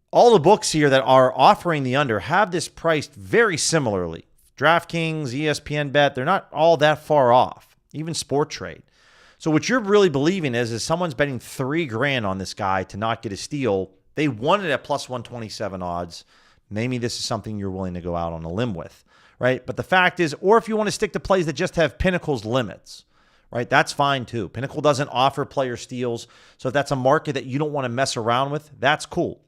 all the books here that are offering the under have this priced very similarly. DraftKings, ESPN Bet, they're not all that far off, even Sport Trade. So what you're really believing is someone's betting $3,000 on this guy to not get a steal. They won it at plus 127 odds. Maybe this is something you're willing to go out on a limb with, right? But the fact is, or if you want to stick to plays that just have Pinnacle's limits, right? That's fine too. Pinnacle doesn't offer player steals. So if that's a market that you don't want to mess around with, that's cool.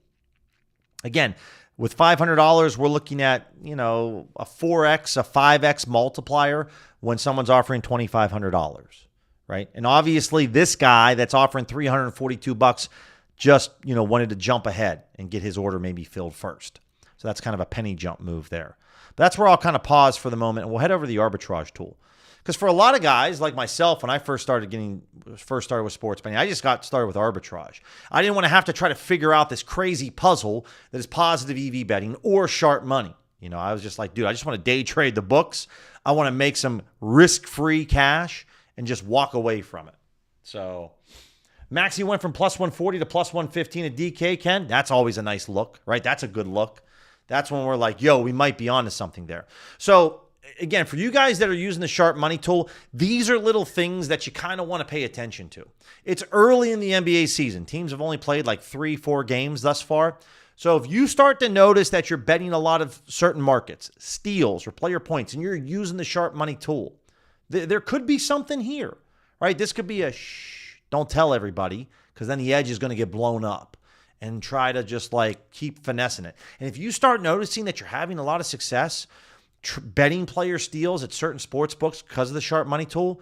Again, with $500, we're looking at, a 4x, a 5x multiplier when someone's offering $2,500, right? And obviously this guy that's offering $342 just, wanted to jump ahead and get his order maybe filled first. So that's kind of a penny jump move there. But that's where I'll kind of pause for the moment, and we'll head over to the arbitrage tool. Because for a lot of guys like myself, when I first started with sports betting, I just got started with arbitrage. I didn't want to have to try to figure out this crazy puzzle that is positive EV betting or sharp money. I was just like, dude, I just want to day trade the books. I want to make some risk-free cash and just walk away from it. So Maxey went from plus 140 to plus 115 at DK, Ken. That's always a nice look, right? That's a good look. That's when we're like, yo, we might be onto something there. So again, for you guys that are using the sharp money tool, these are little things that you kind of want to pay attention to. It's early in the NBA season. Teams have only played like 3-4 games thus far. So if you start to notice that you're betting a lot of certain markets, steals or player points, and you're using the sharp money tool, there could be something here, right? This could be a shh, don't tell everybody, because then the edge is going to get blown up, and try to just like keep finessing it. And if you start noticing that you're having a lot of success betting player steals at certain sports books because of the sharp money tool,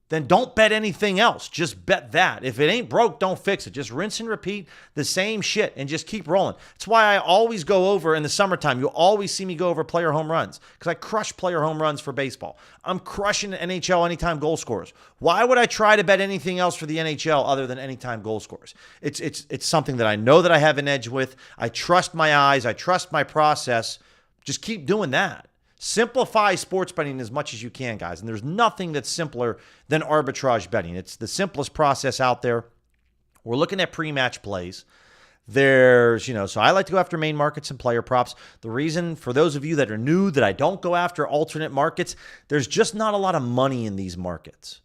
then don't bet anything else. Just bet that. If it ain't broke, don't fix it. Just rinse and repeat the same shit and just keep rolling. That's why I always go over in the summertime. You'll always see me go over player home runs because I crush player home runs for baseball. I'm crushing NHL anytime goal scorers. Why would I try to bet anything else for the NHL other than anytime goal scorers? It's something that I know that I have an edge with. I trust my eyes. I trust my process. Just keep doing that. Simplify sports betting as much as you can, guys. And there's nothing that's simpler than arbitrage betting. It's the simplest process out there. We're looking at pre-match plays. There's, so I like to go after main markets and player props. The reason, for those of you that are new, that I don't go after alternate markets, there's just not a lot of money in these markets.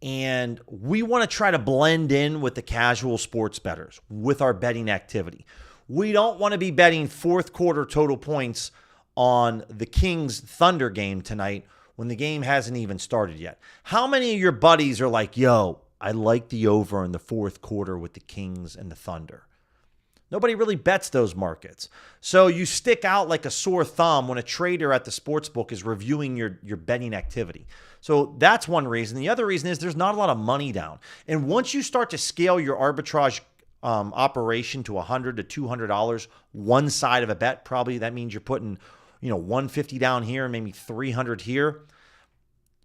And we want to try to blend in with the casual sports bettors with our betting activity. We don't want to be betting fourth quarter total points on the Kings Thunder game tonight when the game hasn't even started yet. How many of your buddies are like, yo, I like the over in the fourth quarter with the Kings and the Thunder? Nobody really bets those markets. So you stick out like a sore thumb when a trader at the sportsbook is reviewing your betting activity. So that's one reason. The other reason is there's not a lot of money down. And once you start to scale your arbitrage operation to $100 to $200, one side of a bet, probably that means you're putting $150 down here and maybe $300 here.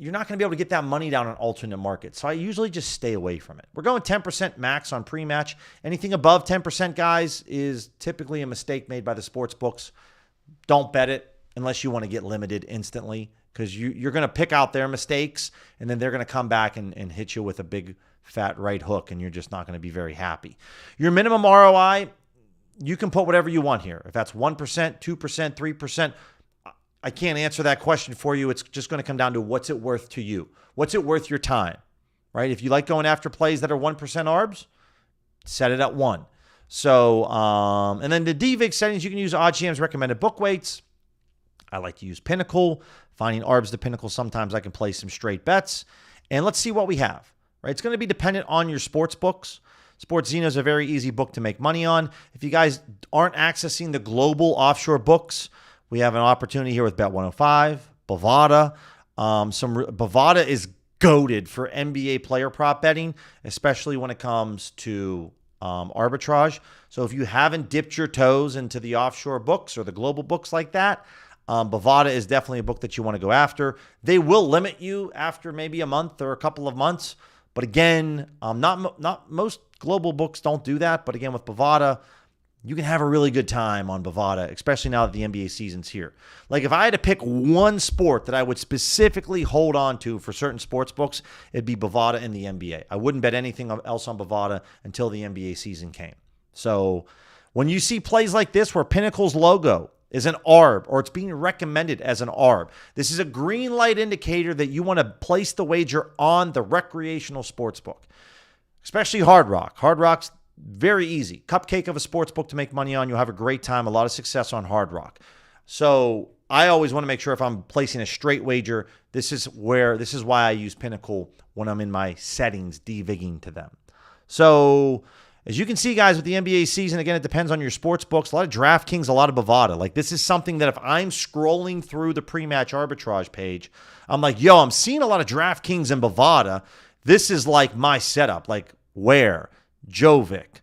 You're not going to be able to get that money down on alternate markets. So I usually just stay away from it. We're going 10% max on pre-match. Anything above 10%, guys, is typically a mistake made by the sports books. Don't bet it unless you want to get limited instantly, because you're going to pick out their mistakes, and then they're going to come back and hit you with a big fat right hook, and you're just not going to be very happy. Your minimum ROI, you can put whatever you want here. If that's 1%, 2%, 3%, I can't answer that question for you. It's just going to come down to what's it worth to you. What's it worth your time, right? If you like going after plays that are 1% ARBs, set it at 1. So, and then the DVIG settings, you can use OddsJam's recommended book weights. I like to use Pinnacle. Finding ARBs to Pinnacle, sometimes I can play some straight bets. And let's see what we have, right? It's going to be dependent on your sports books. SportsZeno is a very easy book to make money on. If you guys aren't accessing the global offshore books, we have an opportunity here with Bet105, Bovada. Bovada is goated for NBA player prop betting, especially when it comes to arbitrage. So if you haven't dipped your toes into the offshore books or the global books like that, Bovada is definitely a book that you want to go after. They will limit you after maybe a month or a couple of months. But again, not most global books don't do that. But again, with Bovada, you can have a really good time on Bovada, especially now that the NBA season's here. Like if I had to pick one sport that I would specifically hold on to for certain sports books, it'd be Bovada and the NBA. I wouldn't bet anything else on Bovada until the NBA season came. So when you see plays like this where Pinnacle's logo is an ARB or it's being recommended as an ARB, this is a green light indicator that you want to place the wager on the recreational sports book, especially Hard Rock. Hard Rock's very easy. Cupcake of a sports book to make money on. You'll have a great time, a lot of success on Hard Rock. So I always want to make sure if I'm placing a straight wager, this is why I use Pinnacle when I'm in my settings, devigging to them. So as you can see, guys, with the NBA season, again, it depends on your sports books. A lot of DraftKings, a lot of Bovada. Like this is something that if I'm scrolling through the pre-match arbitrage page, I'm like, yo, I'm seeing a lot of DraftKings and Bovada. This is like my setup. Like where? Jovic.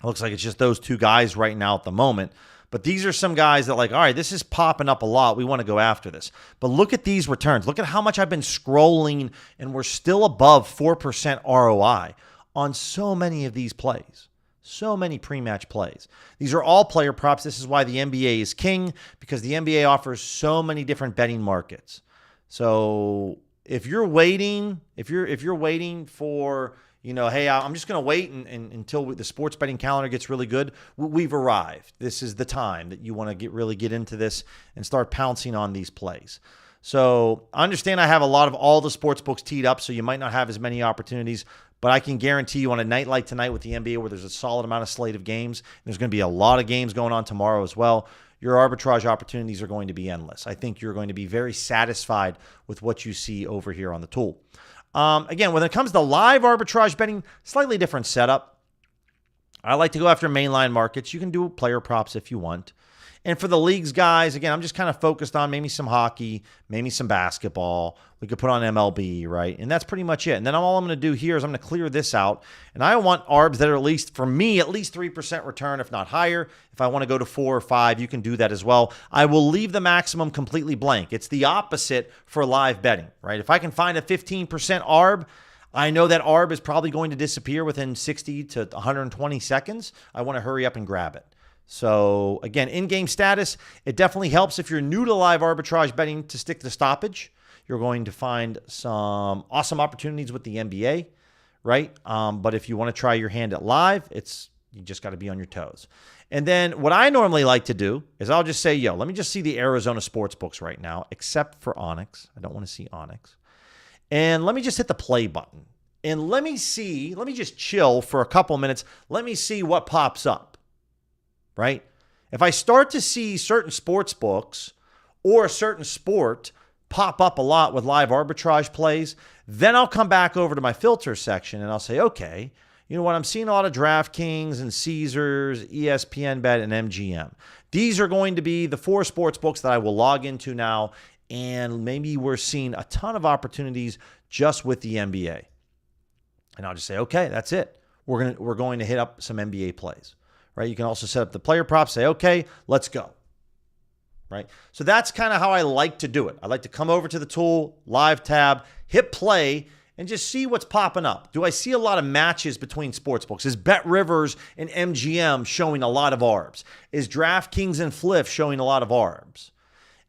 Looks like it's just those two guys right now at the moment. But these are some guys that like, all right, this is popping up a lot. We want to go after this. But look at these returns. Look at how much I've been scrolling, and we're still above 4% ROI on so many of these plays. So many pre-match plays. These are all player props. This is why the NBA is king, because the NBA offers so many different betting markets. So if you're waiting, if you're waiting for, hey, I'm just going to wait until the sports betting calendar gets really good, we've arrived. This is the time that you want to really get into this and start pouncing on these plays. So I understand I have a lot of all the sports books teed up, so you might not have as many opportunities, but I can guarantee you on a night like tonight with the NBA where there's a solid amount of slate of games, there's going to be a lot of games going on tomorrow as well, your arbitrage opportunities are going to be endless. I think you're going to be very satisfied with what you see over here on the tool. Again, when it comes to live arbitrage betting, slightly different setup. I like to go after mainline markets. You can do player props if you want. And for the leagues, guys, again, I'm just kind of focused on maybe some hockey, maybe some basketball. We could put on MLB, right? And that's pretty much it. And then all I'm going to do here is I'm going to clear this out. And I want ARBs that are at least 3% return, if not higher. If I want to go to 4 or 5, you can do that as well. I will leave the maximum completely blank. It's the opposite for live betting, right? If I can find a 15% ARB, I know that ARB is probably going to disappear within 60 to 120 seconds. I want to hurry up and grab it. So again, in-game status, it definitely helps if you're new to live arbitrage betting to stick to stoppage. You're going to find some awesome opportunities with the NBA, right? But if you want to try your hand at live, you just got to be on your toes. And then what I normally like to do is I'll just say, let me just see the Arizona sports books right now, except for Onyx. I don't want to see Onyx. And let me just hit the play button. And let me just chill for a couple minutes. Let me see what pops up. Right? If I start to see certain sports books or a certain sport pop up a lot with live arbitrage plays, then I'll come back over to my filter section and I'll say, okay, you know what? I'm seeing a lot of DraftKings and Caesars, ESPN Bet, and MGM. These are going to be the 4 sports books that I will log into now, and maybe we're seeing a ton of opportunities just with the NBA. And I'll just say, okay, that's it. We're going to hit up some NBA plays. Right? You can also set up the player props, say, okay, let's go. Right? So that's kind of how I like to do it. I like to come over to the tool, live tab, hit play, and just see what's popping up. Do I see a lot of matches between sportsbooks? Is BetRivers and MGM showing a lot of ARBs? Is DraftKings and Fliff showing a lot of ARBs?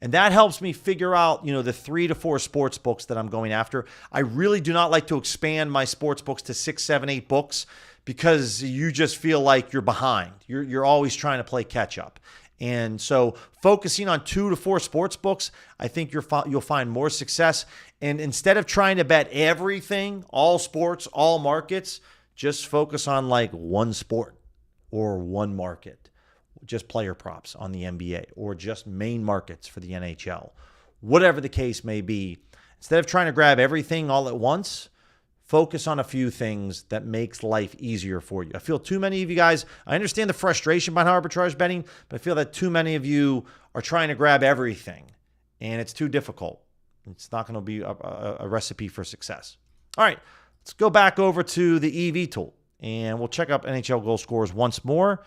And that helps me figure out, the 3 to 4 sports books that I'm going after. I really do not like to expand my sports books to 6, 7, 8 books, because you just feel like you're behind. You're always trying to play catch up. And so focusing on 2 to 4 sports books, I think you'll find more success. And instead of trying to bet everything, all sports, all markets, just focus on like one sport or one market. Just player props on the NBA or just main markets for the NHL. Whatever the case may be, instead of trying to grab everything all at once, focus on a few things that makes life easier for you. I feel too many of you guys, I understand the frustration behind arbitrage betting, but I feel that too many of you are trying to grab everything, and it's too difficult. It's not going to be a recipe for success. All right, let's go back over to the EV tool, and we'll check up NHL goal scorers once more.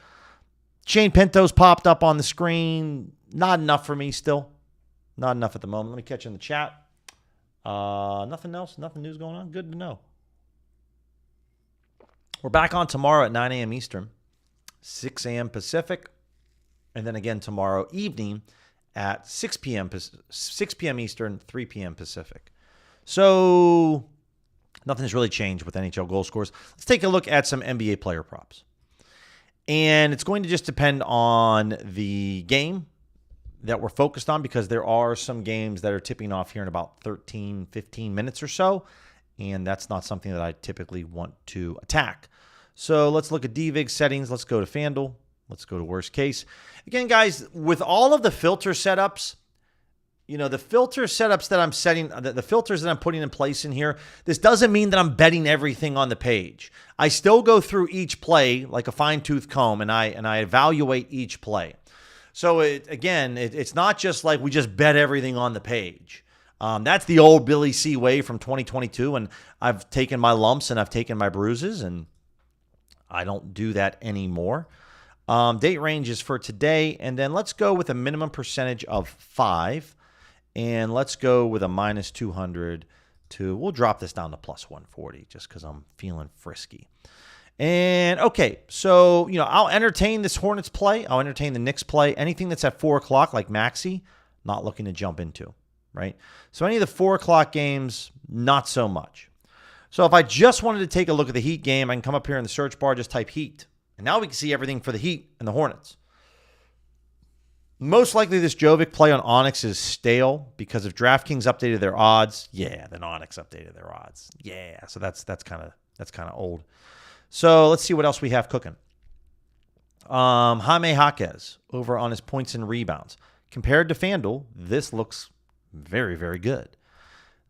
Shane Pinto's popped up on the screen. Not enough for me still. Not enough at the moment. Let me catch you in the chat. Nothing else? Nothing news going on? Good to know. We're back on tomorrow at 9 a.m. Eastern, 6 a.m. Pacific, and then again tomorrow evening at 6 p.m. Eastern, 3 p.m. Pacific. So nothing's really changed with NHL goal scorers. Let's take a look at some NBA player props. And it's going to just depend on the game that we're focused on, because there are some games that are tipping off here in about 13, 15 minutes or so. And that's not something that I typically want to attack. So let's look at DVIG settings. Let's go to FanDuel. Let's go to worst case. Again, guys, with all of the filter setups, the filter setups that I'm setting, the filters that I'm putting in place in here, this doesn't mean that I'm betting everything on the page. I still go through each play like a fine-tooth comb, and I evaluate each play. So it's not just like we just bet everything on the page. That's the old Billy C way from 2022, and I've taken my lumps and I've taken my bruises, and I don't do that anymore. Date ranges for today, and then let's go with a minimum percentage of 5, and let's go with a minus 200 to, we'll drop this down to plus 140 just because I'm feeling frisky. And okay, so, I'll entertain this Hornets play. I'll entertain the Knicks play. Anything that's at 4 o'clock, like Maxey, not looking to jump into, right? So any of the 4 o'clock games, not so much. So if I just wanted to take a look at the Heat game, I can come up here in the search bar, just type Heat. And now we can see everything for the Heat and the Hornets. Most likely this Jovic play on Onyx is stale, because if DraftKings updated their odds, then Onyx updated their odds. So that's kind of old. So let's see what else we have cooking. Jaime Jaquez over on his points and rebounds. Compared to FanDuel, this looks very, very good.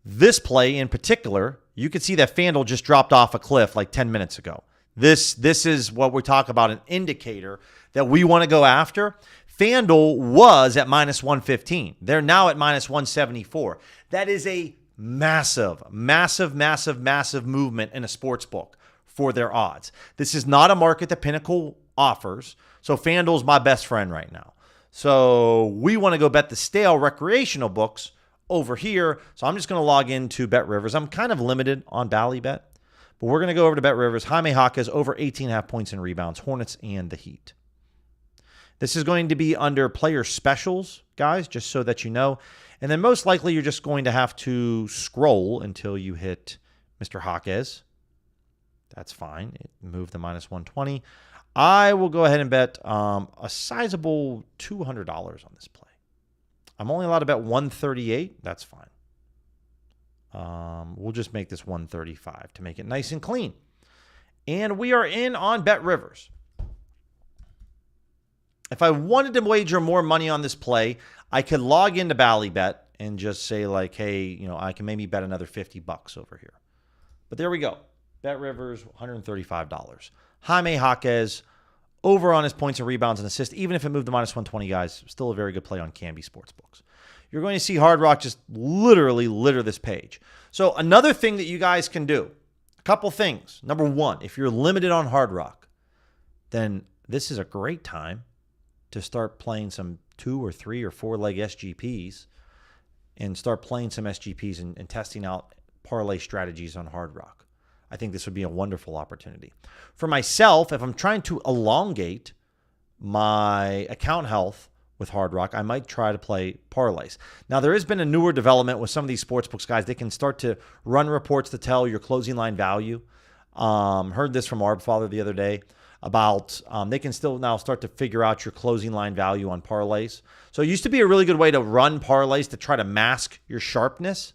This play in particular, you could see that FanDuel just dropped off a cliff like 10 minutes ago. This is what we talk about, an indicator that we want to go after. FanDuel was at minus 115. They're now at minus 174. That is a massive, massive, massive, massive movement in a sports book for their odds. This is not a market that Pinnacle offers. So FanDuel's my best friend right now. So we want to go bet the stale recreational books over here. So I'm just going to log into Bet Rivers. I'm kind of limited on Ballybet, but we're going to go over to Bet Rivers. Jaime Jaquez over 18.5 points and rebounds, Hornets and the Heat. This is going to be under player specials, guys, just so that you know. And then most likely you're just going to have to scroll until you hit Mr. Jaquez. That's fine. It moved to minus 120. I will go ahead and bet a sizable $200 on this play. I'm only allowed to bet 138. That's fine. We'll just make this 135 to make it nice and clean. And we are in on Bet Rivers. If I wanted to wager more money on this play, I could log into Ballybet and just say like, hey, I can maybe bet another $50 over here. But there we go. Bet Rivers, $135. Jaime Jaquez over on his points and rebounds and assists. Even if it moved to minus 120, guys, still a very good play on Canby Sportsbooks. You're going to see Hard Rock just literally litter this page. So another thing that you guys can do, a couple things. Number one, if you're limited on Hard Rock, then this is a great time to start playing some 2 or 3 or 4 leg SGPs and start playing some SGPs and testing out parlay strategies on Hard Rock. I think this would be a wonderful opportunity. For myself, if I'm trying to elongate my account health with Hard Rock, I might try to play parlays. Now, there has been a newer development with some of these sportsbooks, guys. They can start to run reports to tell your closing line value. Heard this from Arbfather the other day about they can still now start to figure out your closing line value on parlays. So it used to be a really good way to run parlays to try to mask your sharpness,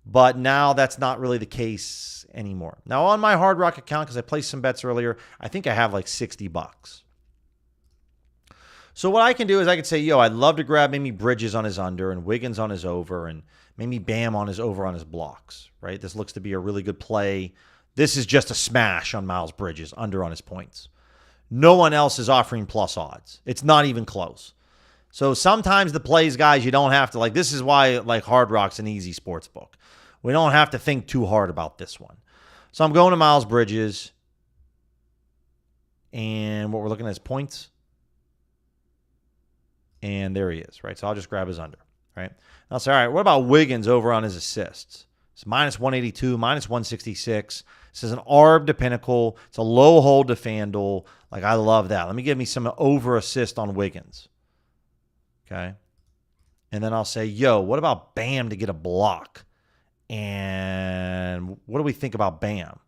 but now that's not really the case anymore. Now on my Hard Rock account, because I placed some bets earlier, I think I have like $60. So what I can do is I can say, I'd love to grab maybe Bridges on his under and Wiggins on his over and maybe Bam on his over on his blocks, right? This looks to be a really good play. This is just a smash on Miles Bridges, under on his points. No one else is offering plus odds. It's not even close. So sometimes the plays, guys, you don't have to, like, this is why, like, Hard Rock's an easy sports book. We don't have to think too hard about this one. So I'm going to Miles Bridges. And what we're looking at is points. And there he is, right? So I'll just grab his under, right? I'll say, all right, what about Wiggins over on his assists? It's minus 182, minus 166. This is an ARB to Pinnacle. It's a low hold to FanDuel. Like, I love that. Let me give me some over assist on Wiggins. Okay. And then I'll say, yo, what about Bam to get a block? And what do we think about Bam?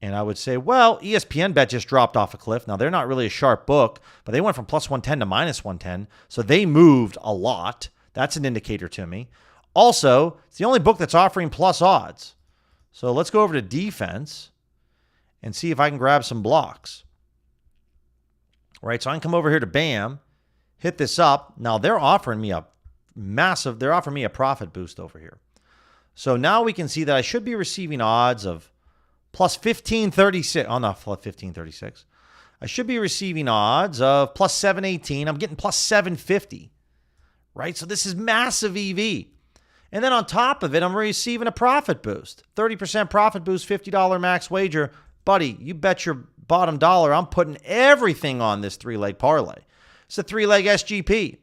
And I would say, well, ESPN Bet just dropped off a cliff. Now, they're not really a sharp book, but they went from plus 110 to minus 110. So they moved a lot. That's an indicator to me. Also, it's the only book that's offering plus odds. So let's go over to defense and see if I can grab some blocks. Right, so I can come over here to Bam, hit this up. Now they're offering me a profit boost over here. So now we can see that I should be receiving odds of plus 1536. Oh, not plus 1536. I should be receiving odds of plus 718. I'm getting plus 750. Right, so this is massive EV. And then on top of it, I'm receiving a profit boost. 30% profit boost, $50 max wager. Buddy, you bet your bottom dollar I'm putting everything on this three-leg parlay. It's a three-leg SGP,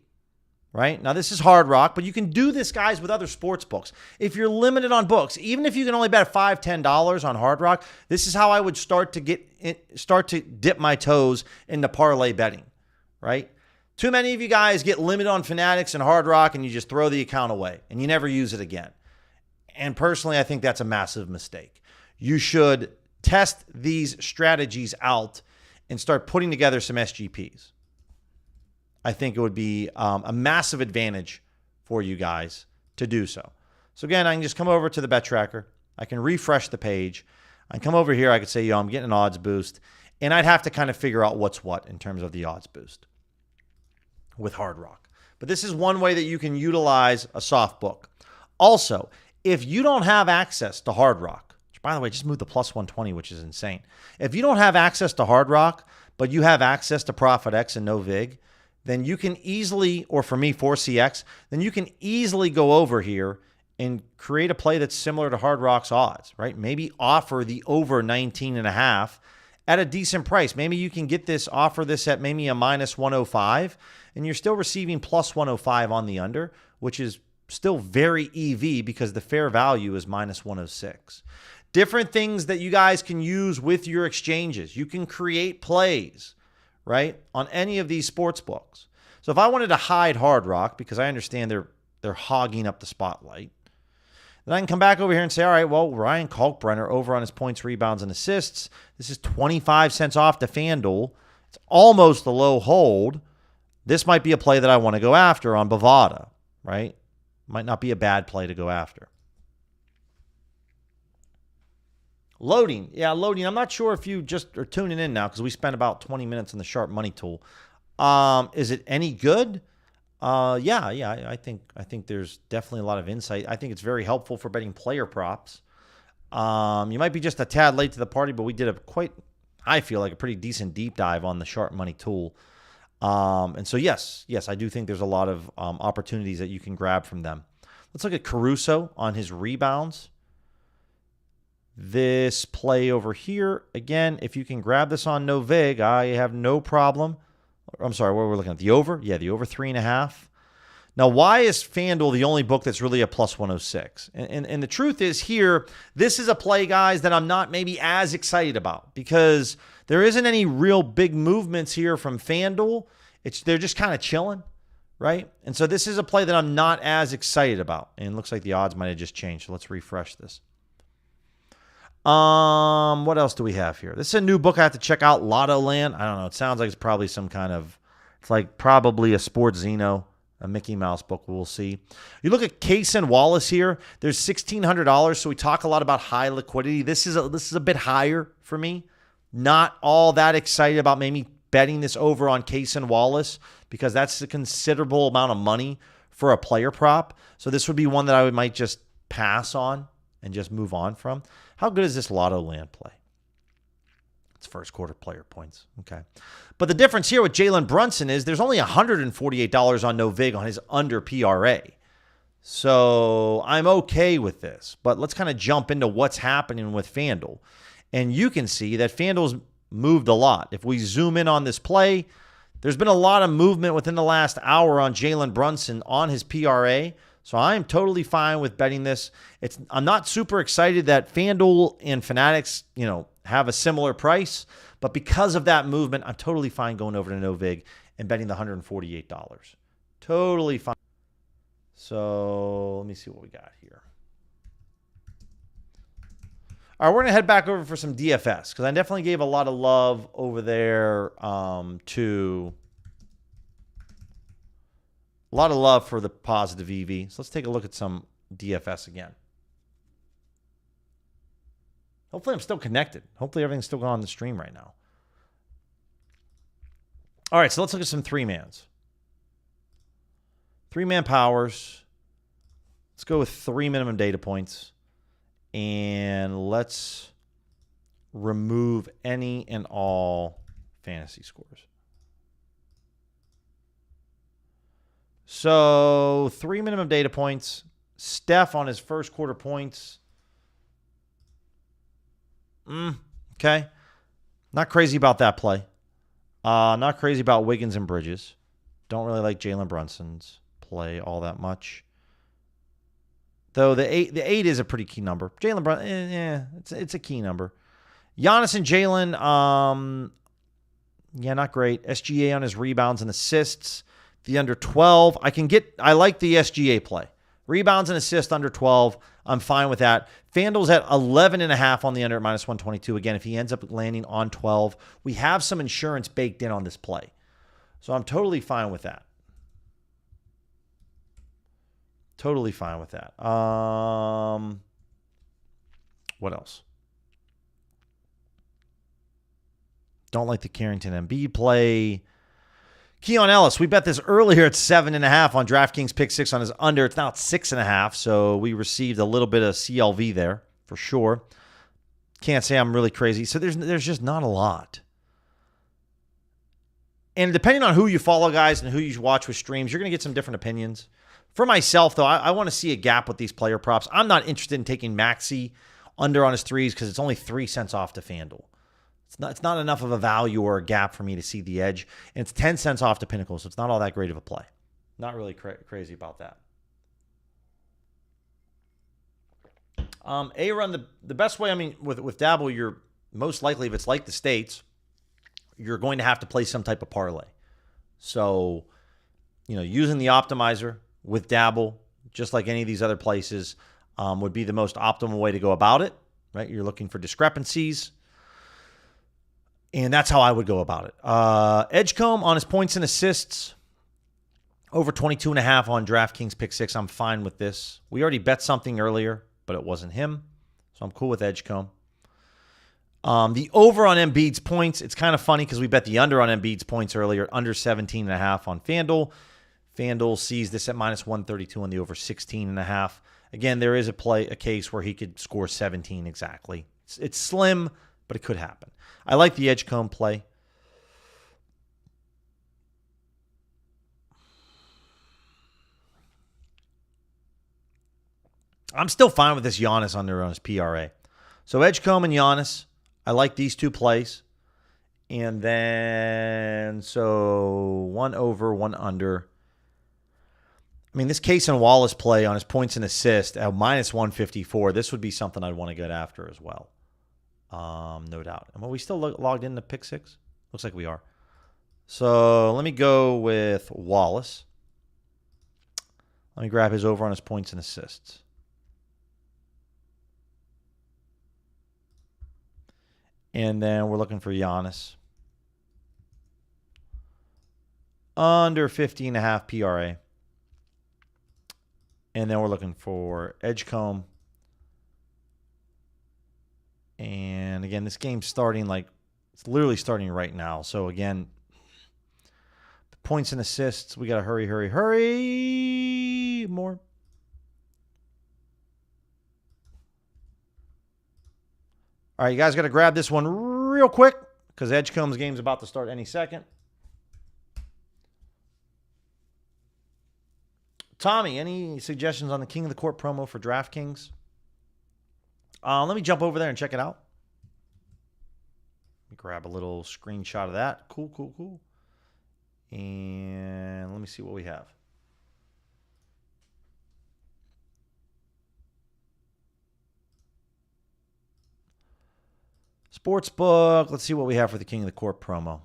right? Now, this is Hard Rock, but you can do this, guys, with other sports books. If you're limited on books, even if you can only bet $5, $10 on Hard Rock, this is how I would start to dip my toes into parlay betting, right? Too many of you guys get limited on Fanatics and Hard Rock and you just throw the account away and you never use it again. And personally, I think that's a massive mistake. You should test these strategies out and start putting together some SGPs. I think it would be a massive advantage for you guys to do so. So again, I can just come over to the bet tracker. I can refresh the page. I can come over here. I could say, yo, I'm getting an odds boost. And I'd have to kind of figure out what's what in terms of the odds boost with Hard Rock. But this is one way that you can utilize a soft book. Also, if you don't have access to Hard Rock, which by the way, just moved to plus 120, which is insane. If you don't have access to Hard Rock, but you have access to Profit X and No Vig, then you can easily, or for me, 4CX, then you can easily go over here and create a play that's similar to Hard Rock's odds, right? Maybe offer the over 19.5 at a decent price. Maybe you can offer this at maybe a minus 105, and you're still receiving plus 105 on the under, which is still very EV because the fair value is minus 106. Different things that you guys can use with your exchanges. You can create plays, right, on any of these sports books. So if I wanted to hide Hard Rock, because I understand they're hogging up the spotlight, then I can come back over here and say, all right, well, Ryan Kalkbrenner over on his points, rebounds, and assists. This is 25 cents off to FanDuel. It's almost a low hold. This might be a play that I want to go after on Bovada, right? Might not be a bad play to go after. Loading. Yeah, loading. I'm not sure if you just are tuning in now because we spent about 20 minutes on the Sharp Money tool. Is it any good? Yeah. I think there's definitely a lot of insight. I think it's very helpful for betting player props. You might be just a tad late to the party, but we did I feel like a pretty decent deep dive on the Sharp Money tool. And so yes, I do think there's a lot of opportunities that you can grab from them. Let's look at Caruso on his rebounds. This play over here, again, if you can grab this on No Vig, I have no problem. I'm sorry, what we're looking at? The over? Yeah, the over 3.5. Now, why is FanDuel the only book that's really a plus 106? And the truth is here, this is a play, guys, that I'm not maybe as excited about because there isn't any real big movements here from FanDuel. They're just kind of chilling, right? And so this is a play that I'm not as excited about. And it looks like the odds might have just changed. So let's refresh this. What else do we have here? This is a new book I have to check out, Lotto Land. I don't know. It sounds like it's probably it's like probably a Sports Zeno, a Mickey Mouse book. We'll see. You look at Case and Wallace here. There's $1,600. So we talk a lot about high liquidity. This is a bit higher for me. Not all that excited about maybe betting this over on Case and Wallace because that's a considerable amount of money for a player prop. So this would be one that I might just pass on and just move on from. How good is this Lotto Land play? It's It's first quarter player points. Okay. But the difference here with Jalen Brunson is there's only $148 on no vig on his under PRA. So I'm okay with this. But let's kind of jump into what's happening with FanDuel. And you can see that FanDuel's moved a lot. If we zoom in on this play, there's been a lot of movement within the last hour on Jalen Brunson on his PRA. So I am totally fine with betting this. I'm not super excited that FanDuel and Fanatics, have a similar price, but because of that movement, I'm totally fine going over to no vig and betting the $148. Totally fine. So let me see what we got here. All right, we're going to head back over for some DFS because I definitely gave a lot of love over there to a lot of love for the positive EV. So let's take a look at some DFS again. Hopefully I'm still connected. Hopefully everything's still going on the stream right now. All right, so let's look at some three-mans. Three-man powers. Let's go with 3 minimum data points. And let's remove any and all fantasy scores. So 3 minimum data points. Steph on his first quarter points. Okay. Not crazy about that play. Not crazy about Wiggins and Bridges. Don't really like Jalen Brunson's play all that much. Though the eight is a pretty key number. Jalen Brunson, it's a key number. Giannis and Jalen, not great. SGA on his rebounds and assists. The under 12, I like the SGA play. Rebounds and assists under 12, I'm fine with that. FanDuel's at 11.5 on the under at -122. Again, if he ends up landing on 12, we have some insurance baked in on this play. So I'm totally fine with that. Totally fine with that. What else? Don't like the Carrington Embiid play. Keon Ellis, we bet this earlier at 7.5 on DraftKings pick 6 on his under. It's now at 6.5, so we received a little bit of CLV there for sure. Can't say I'm really crazy. So there's just not a lot. And depending on who you follow, guys, and who you watch with streams, you're going to get some different opinions. For myself, though, I want to see a gap with these player props. I'm not interested in taking Maxey under on his threes because it's only 3 cents off to FanDuel. It's not enough of a value or a gap for me to see the edge. And it's 10 cents off to Pinnacle, so it's not all that great of a play. Not really crazy about that. A-Run, the best way, with Dabble, you're most likely, if it's like the States, you're going to have to play some type of parlay. So, using the optimizer with Dabble, just like any of these other places, would be the most optimal way to go about it, right? You're looking for discrepancies. And that's how I would go about it. Edgecombe on his points and assists, over 22.5 on DraftKings pick 6. I'm fine with this. We already bet something earlier, but it wasn't him. So I'm cool with Edgecombe. The over on Embiid's points, it's kind of funny because we bet the under on Embiid's points earlier, under 17.5 on FanDuel. FanDuel sees this at -132 on the over 16.5. Again, there is a case where he could score 17 exactly. It's slim, but it could happen. I like the Edgecombe play. I'm still fine with this Giannis under on his PRA. So Edgecombe and Giannis, I like these two plays. And then, so 1 over, 1 under. This Case and Wallace play on his points and assists at -154, this would be something I'd want to get after as well. No doubt. Are we still logged into pick 6? Looks like we are. So let me go with Wallace. Let me grab his over on his points and assists. And then we're looking for Giannis. Under 50.5 PRA. And then we're looking for Edgecombe. And again, this game's starting it's literally starting right now. So again, points and assists, we got to hurry. More. All right, you guys got to grab this one real quick. because Edgecombe's game's about to start any second. Tommy, any suggestions on the King of the Court promo for DraftKings? Let me jump over there and check it out. Let me grab a little screenshot of that. Cool. And let me see what we have. Sportsbook. Let's see what we have for the King of the Court promo.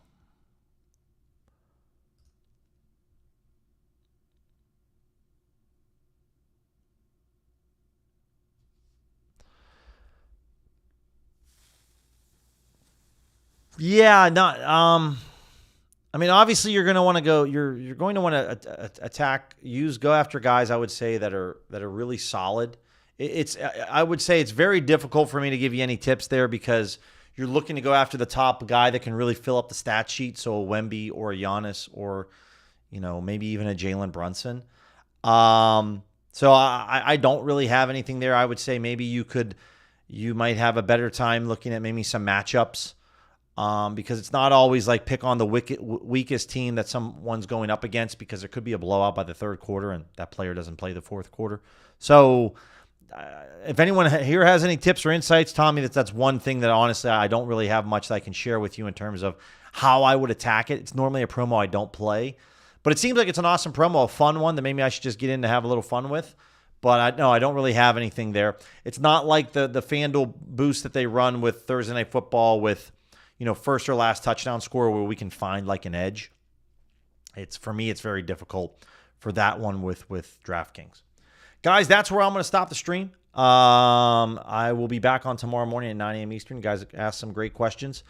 Yeah, not. I mean, obviously, you're going to want to go. You're going to want to attack. Go after guys. I would say that are really solid. I would say it's very difficult for me to give you any tips there because you're looking to go after the top guy that can really fill up the stat sheet. So a Wemby or a Giannis or maybe even a Jalen Brunson. So I don't really have anything there. I would say maybe you might have a better time looking at maybe some matchups. Because it's not always like pick on the weakest team that someone's going up against because there could be a blowout by the third quarter and that player doesn't play the fourth quarter. So if anyone here has any tips or insights, Tommy, that's one thing that honestly I don't really have much that I can share with you in terms of how I would attack it. It's normally a promo I don't play, but it seems like it's an awesome promo, a fun one that maybe I should just get in to have a little fun with. But I don't really have anything there. It's not like the FanDuel boost that they run with Thursday Night Football with first or last touchdown score where we can find like an edge. For me, it's very difficult for that one with DraftKings. Guys, that's where I'm going to stop the stream. I will be back on tomorrow morning at 9 a.m. Eastern. You guys asked some great questions.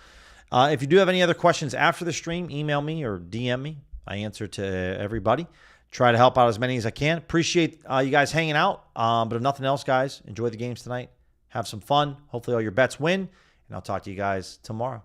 If you do have any other questions after the stream, email me or DM me. I answer to everybody. Try to help out as many as I can. Appreciate you guys hanging out. But if nothing else, guys, enjoy the games tonight. Have some fun. Hopefully all your bets win. And I'll talk to you guys tomorrow.